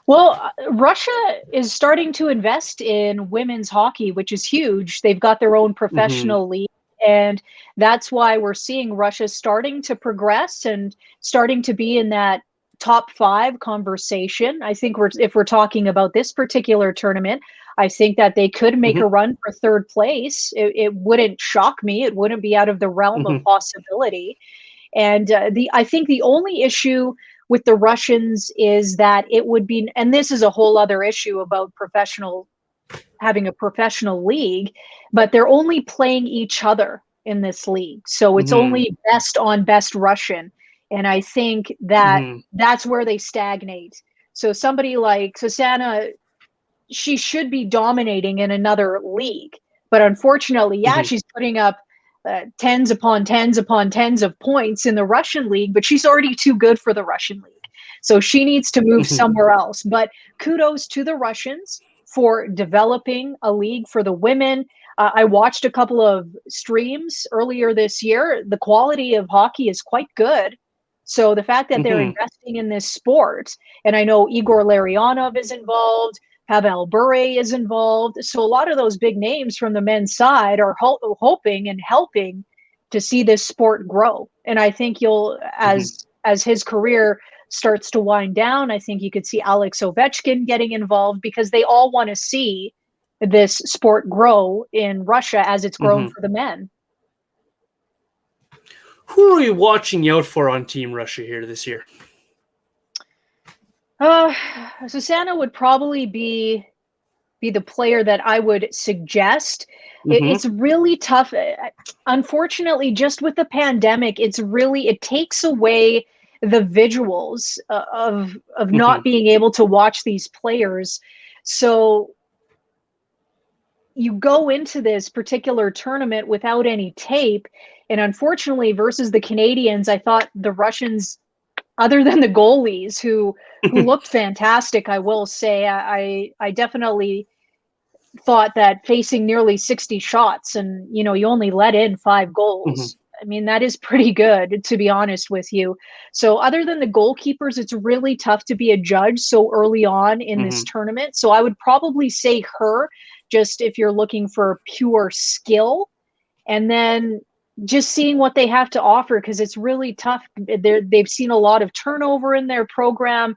Well, Russia is starting to invest in women's hockey, which is huge. They've got their own professional league, and that's why we're seeing Russia starting to progress and starting to be in that top 5 conversation. I think if we're talking about this particular tournament, I think that they could make a run for 3rd place. It wouldn't shock me. It wouldn't be out of the realm of possibility. And I think the only issue with the Russians is that it would be, and this is a whole other issue about having a professional league, but they're only playing each other in this league. So it's Mm-hmm. only best on best Russian. And I think that Mm-hmm. that's where they stagnate. So somebody like Susanna, she should be dominating in another league. But unfortunately, yeah, Mm-hmm. she's putting up tens upon tens upon tens of points in the Russian league, but she's already too good for the Russian league. So she needs to move Mm-hmm. somewhere else. But kudos to the Russians for developing a league for the women. I watched a couple of streams earlier this year. The quality of hockey is quite good. So the fact that they're Mm-hmm. investing in this sport, and I know Igor Larionov is involved, Pavel Bure is involved. So a lot of those big names from the men's side are hoping and helping to see this sport grow. And I think you'll, as his career starts to wind down, I think you could see Alex Ovechkin getting involved because they all want to see this sport grow in Russia as it's grown Mm-hmm. for the men. Who are we watching out for on Team Russia here this year? Susanna would probably be the player that I would suggest. Mm-hmm. It's really tough. Unfortunately, just with the pandemic, it takes away the visuals of not being able to watch these players. So you go into this particular tournament without any tape. And unfortunately, versus the Canadians, I thought the Russians, other than the goalies who looked fantastic, I will say, I definitely thought that facing nearly 60 shots and, you only let in 5 goals. Mm-hmm. I mean, that is pretty good, to be honest with you. So other than the goalkeepers, it's really tough to be a judge so early on in this tournament. So I would probably say her, just if you're looking for pure skill, and then just seeing what they have to offer, because it's really tough. They've seen a lot of turnover in their program.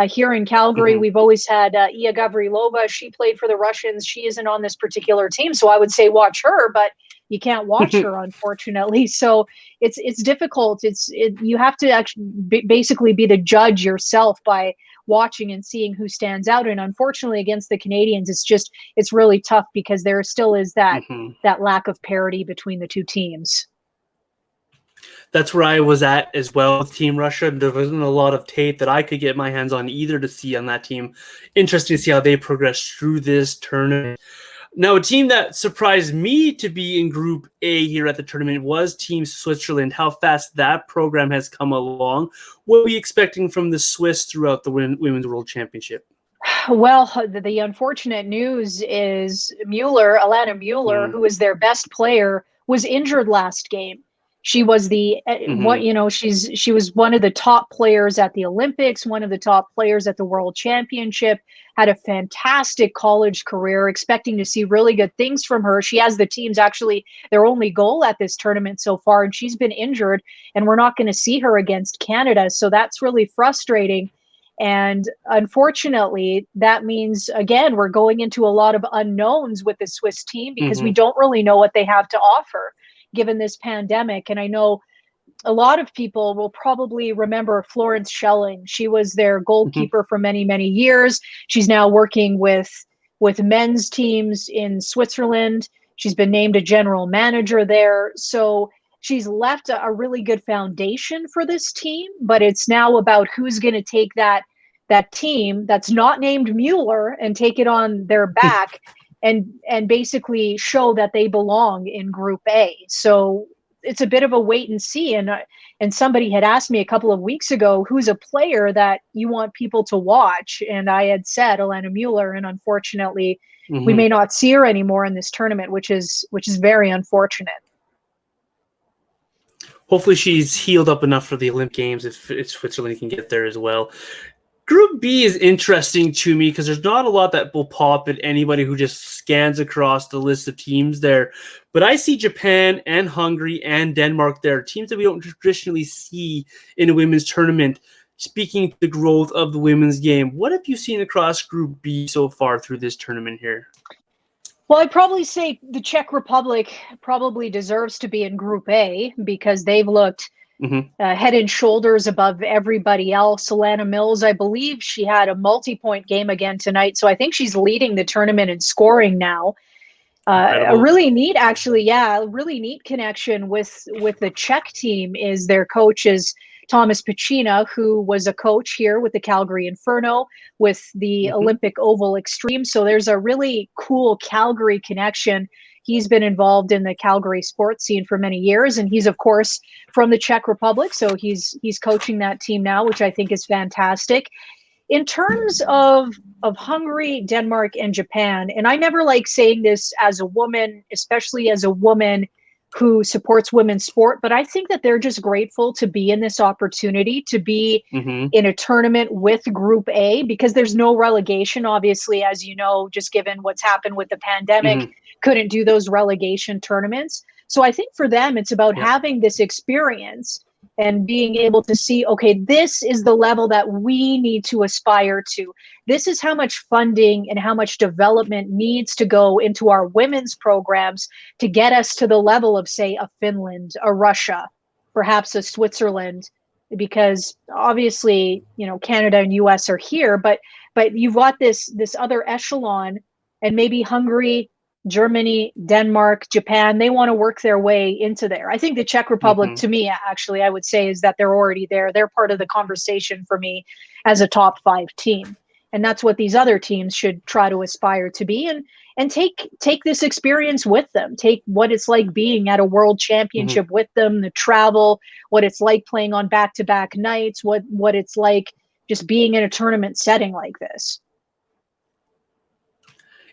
Here in Calgary, we've always had Iya Gavrilova. She played for the Russians. She isn't on this particular team, so I would say watch her, but you can't watch her, unfortunately. So it's difficult. You have to actually basically be the judge yourself by watching and seeing who stands out. And unfortunately, against the Canadians, it's really tough because there still is that lack of parity between the two teams. That's where I was at as well with Team Russia. There wasn't a lot of tape that I could get my hands on either to see on that team. Interesting to see how they progress through this tournament. Now, a team that surprised me to be in Group A here at the tournament was Team Switzerland. How fast that program has come along. What are we expecting from the Swiss throughout the Women's World Championship? Well, the unfortunate news is Alana Mueller, who is their best player, was injured last game. She was she was one of the top players at the Olympics, one of the top players at the World Championship, had a fantastic college career, expecting to see really good things from her. She has the team's actually their only goal at this tournament so far, and she's been injured, and we're not going to see her against Canada. So that's really frustrating. And unfortunately, that means, again, we're going into a lot of unknowns with the Swiss team because we don't really know what they have to offer given this pandemic. And I know a lot of people will probably remember Florence Schelling. She was their goalkeeper for many, many years. She's now working with men's teams in Switzerland. She's been named a general manager there. So she's left a really good foundation for this team, but it's now about who's going to take that team that's not named Mueller and take it on their back and basically show that they belong in Group A. So it's a bit of a wait and see. And somebody had asked me a couple of weeks ago, who's a player that you want people to watch? And I had said Alana Mueller, and unfortunately, we may not see her anymore in this tournament, which is very unfortunate. Hopefully she's healed up enough for the Olympic Games if Switzerland can get there as well. Group B is interesting to me because there's not a lot that will pop at anybody who just scans across the list of teams there. But I see Japan and Hungary and Denmark there, teams that we don't traditionally see in a women's tournament. Speaking to the growth of the women's game, what have you seen across Group B so far through this tournament here? Well, I'd probably say the Czech Republic probably deserves to be in Group A because they've looked head and shoulders above everybody else. Alana Mills, I believe she had a multi-point game again tonight, so I think she's leading the tournament in scoring now. A really neat, actually, a really neat connection with the Czech team is their coach is Thomas Pacina, who was a coach here with the Calgary Inferno, with the Olympic Oval Extreme. So there's a really cool Calgary connection. He's been involved in the Calgary sports scene for many years, and he's, of course, from the Czech Republic. So he's coaching that team now, which I think is fantastic. In terms of Hungary, Denmark, and Japan, and I never like saying this as a woman, especially as a woman who supports women's sport, but I think that they're just grateful to be in this opportunity to be in a tournament with Group A, because there's no relegation, obviously, as you know, just given what's happened with the pandemic, couldn't do those relegation tournaments. So I think for them, it's about having this experience and being able to see, okay, this is the level that we need to aspire to. This is how much funding and how much development needs to go into our women's programs to get us to the level of, say, a Finland, a Russia, perhaps a Switzerland, because obviously, you know, Canada and US are here, but you've got this other echelon, and maybe Hungary, Germany, Denmark, Japan, they want to work their way into there. I think the Czech Republic, to me, actually, I would say is that they're already there. They're part of the conversation for me as a top 5 team. And that's what these other teams should try to aspire to be, and take this experience with them. Take what it's like being at a world championship with them, the travel, what it's like playing on back-to-back nights, what it's like just being in a tournament setting like this.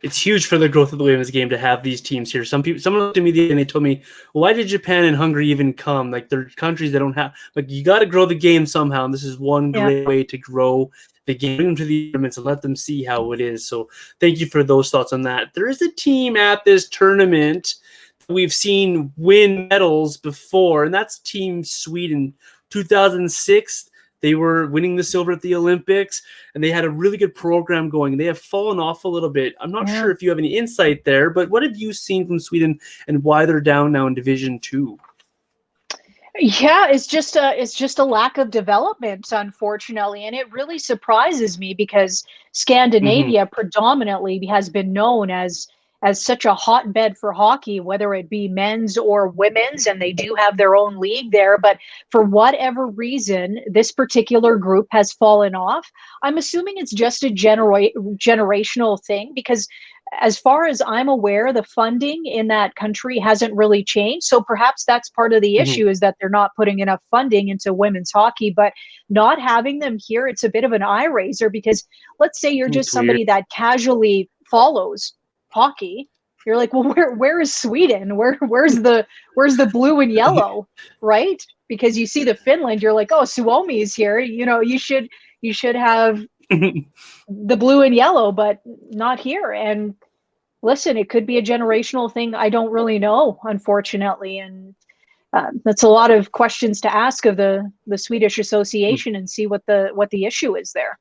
It's huge for the growth of the women's game to have these teams here. Someone looked at me and they told me, well, why did Japan and Hungary even come? Like, they're countries that don't have, like, you got to grow the game somehow. And this is one great way to grow the game, bring them to the tournaments and let them see how it is. So thank you for those thoughts on that. There is a team at this tournament that we've seen win medals before, and that's Team Sweden. 2006, they were winning the silver at the Olympics, and they had a really good program going. They have fallen off a little bit. I'm not sure if you have any insight there, but what have you seen from Sweden and why they're down now in Division 2? Yeah, it's just a lack of development, unfortunately, and it really surprises me because Scandinavia predominantly has been known as such a hotbed for hockey, whether it be men's or women's, and they do have their own league there. But for whatever reason, this particular group has fallen off. I'm assuming it's just a generational thing, because as far as I'm aware, the funding in that country hasn't really changed. So perhaps that's part of the issue, is that they're not putting enough funding into women's hockey. But not having them here, it's a bit of an eye raiser, because let's say you're just somebody that casually follows hockey. You're like, well, where is Sweden? Where's the blue and yellow, right? Because you see the Finland, you're like, oh, Suomi's here. You know, you should have the blue and yellow, but not here. And listen, it could be a generational thing. I don't really know, unfortunately. And that's a lot of questions to ask of the Swedish Association and see what the issue is there.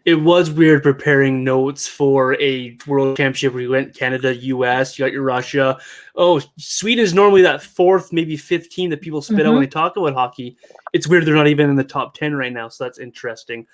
It was weird preparing notes for a world championship where you went Canada, US, you got your Russia. Oh, Sweden is normally that 4th, maybe 5th team that people spit out when they talk about hockey. It's weird they're not even in the top 10 right now, so that's interesting.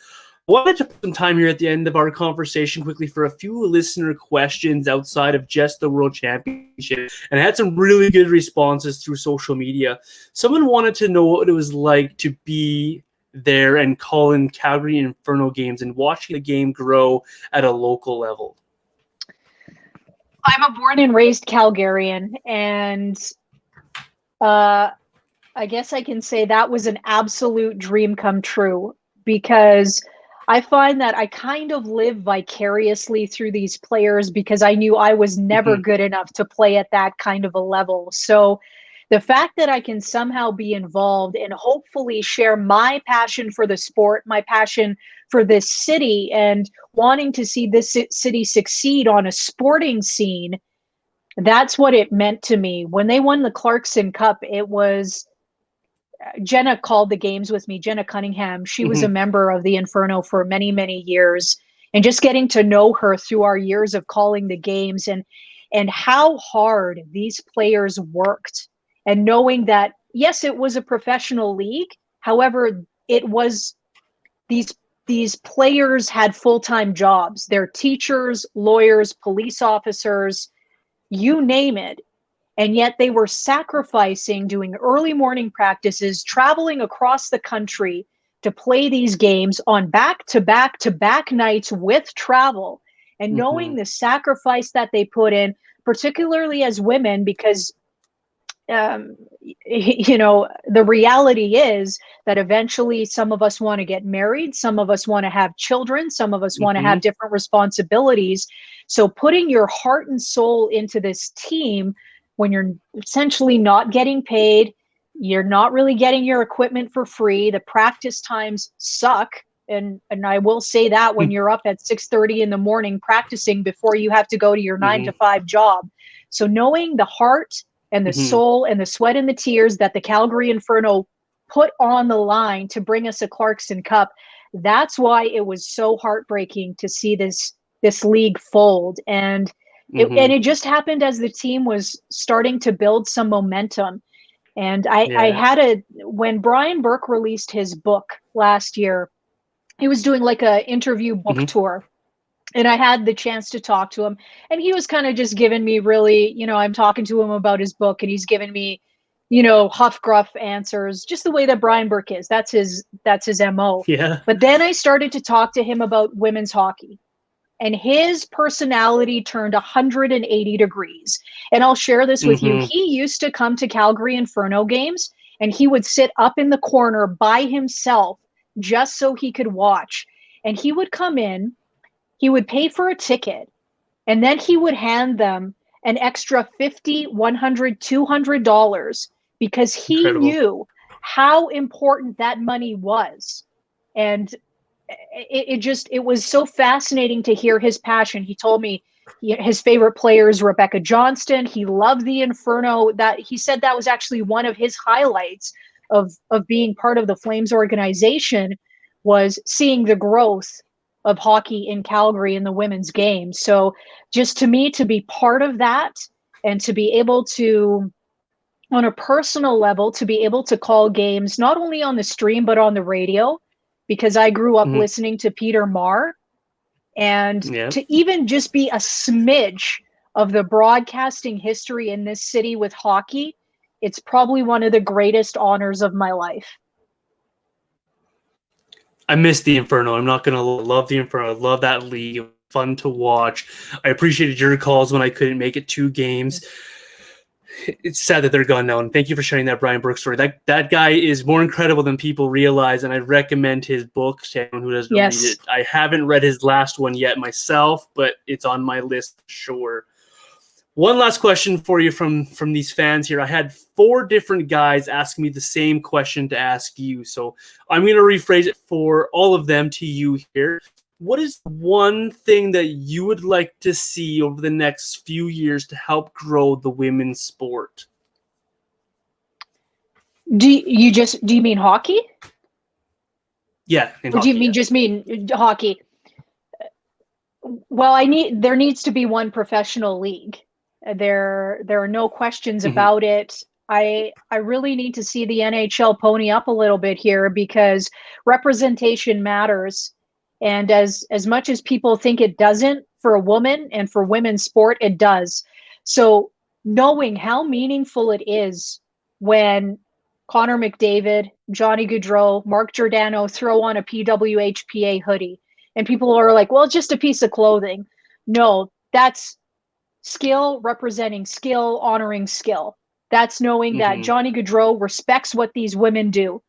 I wanted to put some time here at the end of our conversation quickly for a few listener questions outside of just the World Championship, and I had some really good responses through social media. Someone wanted to know what it was like to be there and call in Calgary Inferno games and watching the game grow at a local level. I'm a born and raised Calgarian, and I guess I can say that was an absolute dream come true, because I find that I kind of live vicariously through these players, because I knew I was never good enough to play at that kind of a level. So the fact that I can somehow be involved and hopefully share my passion for the sport, my passion for this city, and wanting to see this city succeed on a sporting scene, that's what it meant to me. When they won the Clarkson Cup, it was Jenna called the games with me, Jenna Cunningham. She was a member of the Inferno for many, many years, and just getting to know her through our years of calling the games, and how hard these players worked. And knowing that, yes, it was a professional league. However, it was these these players had full-time jobs. They're teachers, lawyers, police officers, you name it. And yet they were sacrificing, doing early morning practices, traveling across the country to play these games on back-to-back-to-back nights with travel. And knowing the sacrifice that they put in, particularly as women, because you know, the reality is that eventually some of us want to get married, some of us want to have children, some of us want to have different responsibilities. So putting your heart and soul into this team when you're essentially not getting paid, you're not really getting your equipment for free, the practice times suck. And I will say that when you're up at 6:30 in the morning practicing before you have to go to your 9-to-5 job. So knowing the heart and the soul and the sweat and the tears that the Calgary Inferno put on the line to bring us a Clarkson Cup, that's why it was so heartbreaking to see this league fold. And it just happened as the team was starting to build some momentum. And I had when Brian Burke released his book last year, he was doing like a interview book tour. And I had the chance to talk to him, and he was kind of just giving me really, you know, I'm talking to him about his book, and he's giving me, you know, huff gruff answers, just the way that Brian Burke is. That's his MO. Yeah. But then I started to talk to him about women's hockey, and his personality turned 180 degrees. And I'll share this with you. He used to come to Calgary Inferno games, and he would sit up in the corner by himself just so he could watch. And he would come in, he would pay for a ticket, and then he would hand them an extra $50, $100, $200 because he knew how important that money was. And it was so fascinating to hear his passion. He told me his favorite player is Rebecca Johnston. He loved the Inferno. That he said that was actually one of his highlights of being part of the Flames organization, was seeing the growth of hockey in Calgary in the women's game. So just to me, to be part of that and to be able to, on a personal level, to be able to call games, not only on the stream, but on the radio, because I grew up listening to Peter Marr, and to even just be a smidge of the broadcasting history in this city with hockey, it's probably one of the greatest honors of my life. I miss the Inferno. I'm not going to love the Inferno. I love that league. It was fun to watch. I appreciated your calls when I couldn't make it 2 games. It's sad that they're gone now, and thank you for sharing that Brian Burke story. That guy is more incredible than people realize, and I recommend his book to anyone who doesn't read it. I haven't read his last one yet myself, but it's on my list for sure. One last question for you from these fans here. I had 4 different guys ask me the same question to ask you, so I'm going to rephrase it for all of them to you here. What is one thing that you would like to see over the next few years to help grow the women's sport? Do you mean hockey? Yeah. Or do you just mean hockey? Well, there needs to be one professional league. There are no questions about it. I really need to see the NHL pony up a little bit here, because representation matters. And as much as people think it doesn't, for a woman and for women's sport, it does. So knowing how meaningful it is when Connor McDavid, Johnny Gaudreau, Mark Giordano throw on a PWHPA hoodie, and people are like, well, it's just a piece of clothing. No, that's skill representing skill, honoring skill. That's knowing that Johnny Gaudreau respects what these women do.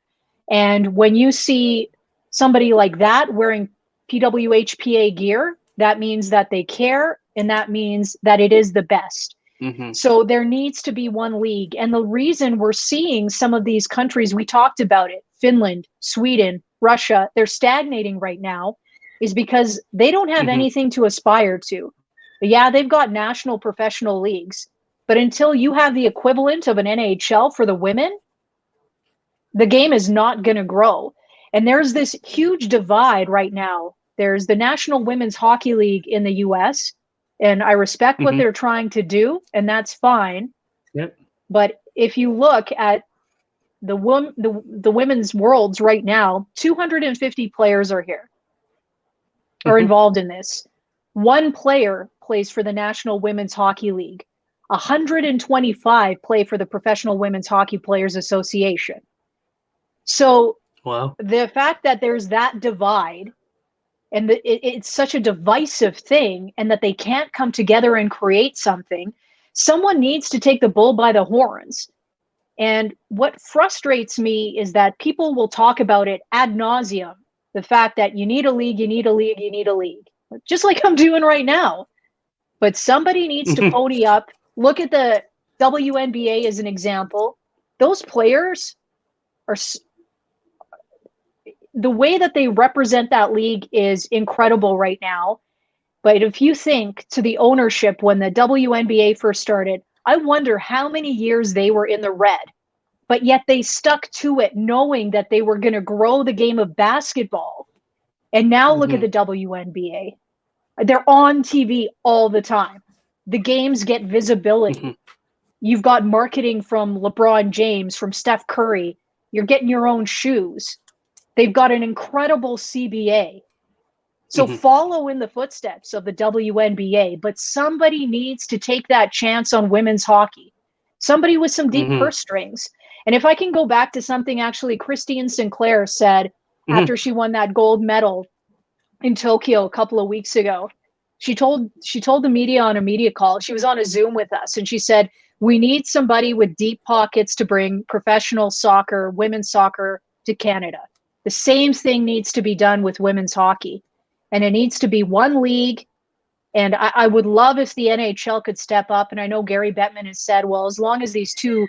And when you see somebody like that wearing PWHPA gear, that means that they care, and that means that it is the best. So there needs to be one league. And the reason we're seeing some of these countries, we talked about it, Finland, Sweden, Russia, they're stagnating right now, is because they don't have anything to aspire to. But yeah, they've got national professional leagues, but until you have the equivalent of an NHL for the women, the game is not going to grow. And there's this huge divide right now. There's the National Women's Hockey League in the US, and I respect what they're trying to do, and that's fine. But if you look at the women's worlds right now, 250 players are here. are involved in this. One player plays for the National Women's Hockey League. 125 play for the Professional Women's Hockey Players Association. So Wow. the fact that there's that divide and it's such a divisive thing, and that they can't come together and create something, someone needs to take the bull by the horns. And what frustrates me is that people will talk about it ad nauseum, the fact that you need a league, you need a league, you need a league, just like I'm doing right now. But somebody needs to pony up. Look at the WNBA as an example. Those players are, the way that they represent that league is incredible right now. But if you think to the ownership when the WNBA first started, I wonder how many years they were in the red, but yet they stuck to it knowing that they were going to grow the game of basketball. And now look at the WNBA. They're on TV all the time. The games get visibility. You've got marketing from LeBron James, from Steph Curry. You're getting your own shoes. They've got an incredible CBA. So follow in the footsteps of the WNBA, but somebody needs to take that chance on women's hockey. Somebody with some deep purse strings. And if I can go back to something actually Christine Sinclair said after she won that gold medal in Tokyo a couple of weeks ago, she told the media on a media call, she was on a Zoom with us, and she said, we need somebody with deep pockets to bring professional soccer, women's soccer to Canada. The same thing needs to be done with women's hockey. And it needs to be one league. And I would love if the NHL could step up. And I know Gary Bettman has said, well, as long as these two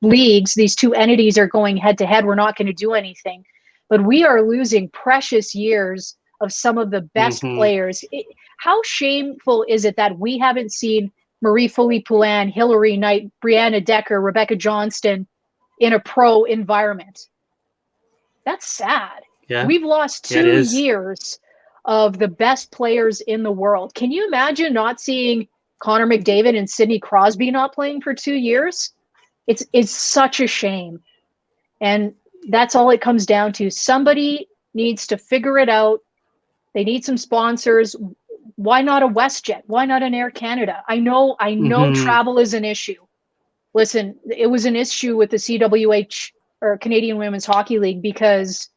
leagues, these two entities are going head to head, we're not going to do anything. But we are losing precious years of some of the best players. How shameful is it that we haven't seen Marie-Philp Poulin, Hillary Knight, Brianna Decker, Rebecca Johnston in a pro environment? That's sad. Yeah. We've lost 2 years of the best players in the world. Can you imagine not seeing Connor McDavid and Sidney Crosby not playing for 2 years? It's such a shame. And that's all it comes down to. Somebody needs to figure it out. They need some sponsors. Why not a WestJet? Why not an Air Canada? I know travel is an issue. Listen, it was an issue with the CWH or Canadian Women's Hockey League because,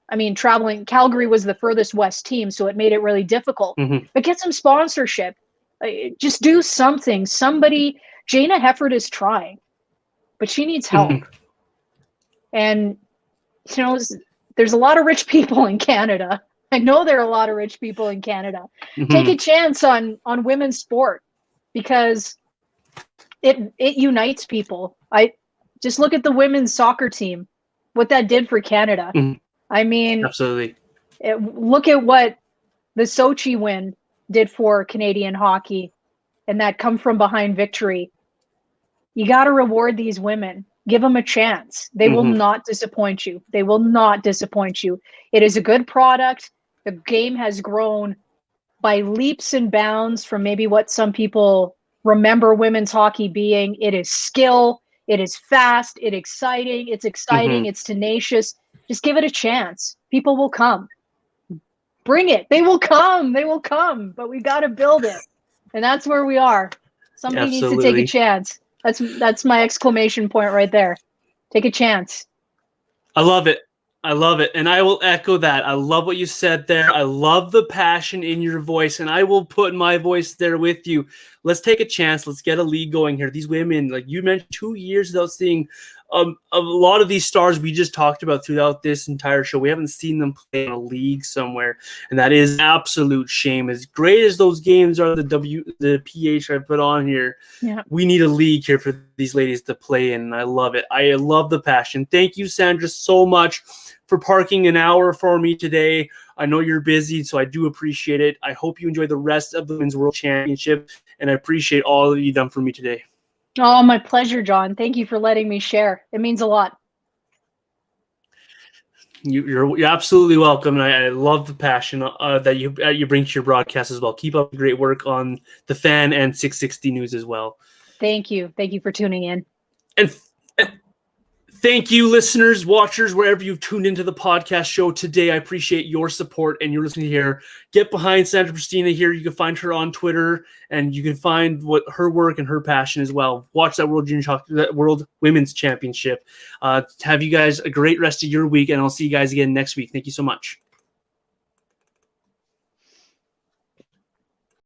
I mean, traveling, Calgary was the furthest west team, so it made it really difficult. But get some sponsorship. Just do something. Somebody, Jana Hefford is trying, but she needs help. And, you know, there's a lot of rich people in Canada. I know there are a lot of rich people in Canada. Take a chance on women's sport because it unites people. Just look at the women's soccer team, what that did for Canada. I mean, absolutely. Look at what the Sochi win did for Canadian hockey and that come from behind victory. You got to reward these women. Give them a chance. They will not disappoint you. They will not disappoint you. It is a good product. The game has grown by leaps and bounds from maybe what some people remember women's hockey being. It is skill. It is fast. It's exciting. It's tenacious. Just give it a chance. People will come. Bring it. They will come. They will come. But we got to build it. And that's where we are. Somebody needs to take a chance. That's my exclamation point right there. Take a chance. I love it. I love it. And I will echo that. I love what you said there. I love the passion in your voice, and I will put my voice there with you. Let's take a chance. Let's get a league going here. These women, like you mentioned, 2 years without seeing a lot of these stars we just talked about throughout this entire show. We haven't seen them play in a league somewhere, and that is an absolute shame. As great as those games are, the PH I put on here, we need a league here for these ladies to play in. I love it. I love the passion. Thank you, Sandra, so much for parking an hour for me today. I know you're busy, so I do appreciate it. I hope you enjoy the rest of the Women's World Championship, and I appreciate all that you've done for me today. Oh, my pleasure, John. Thank you for letting me share. It means a lot. You're absolutely welcome, and I love the passion that you bring to your broadcast as well. Keep up the great work on the Fan and 660 News as well. Thank you. Thank you for tuning in. And Thank you, listeners, watchers, wherever you've tuned into the podcast show today. I appreciate your support and you're listening here. Get behind Sandra Prusina here. You can find her on Twitter and you can find what her work and her passion as well. Watch that World Women's Championship. Have you guys a great rest of your week, and I'll see you guys again next week. Thank you so much.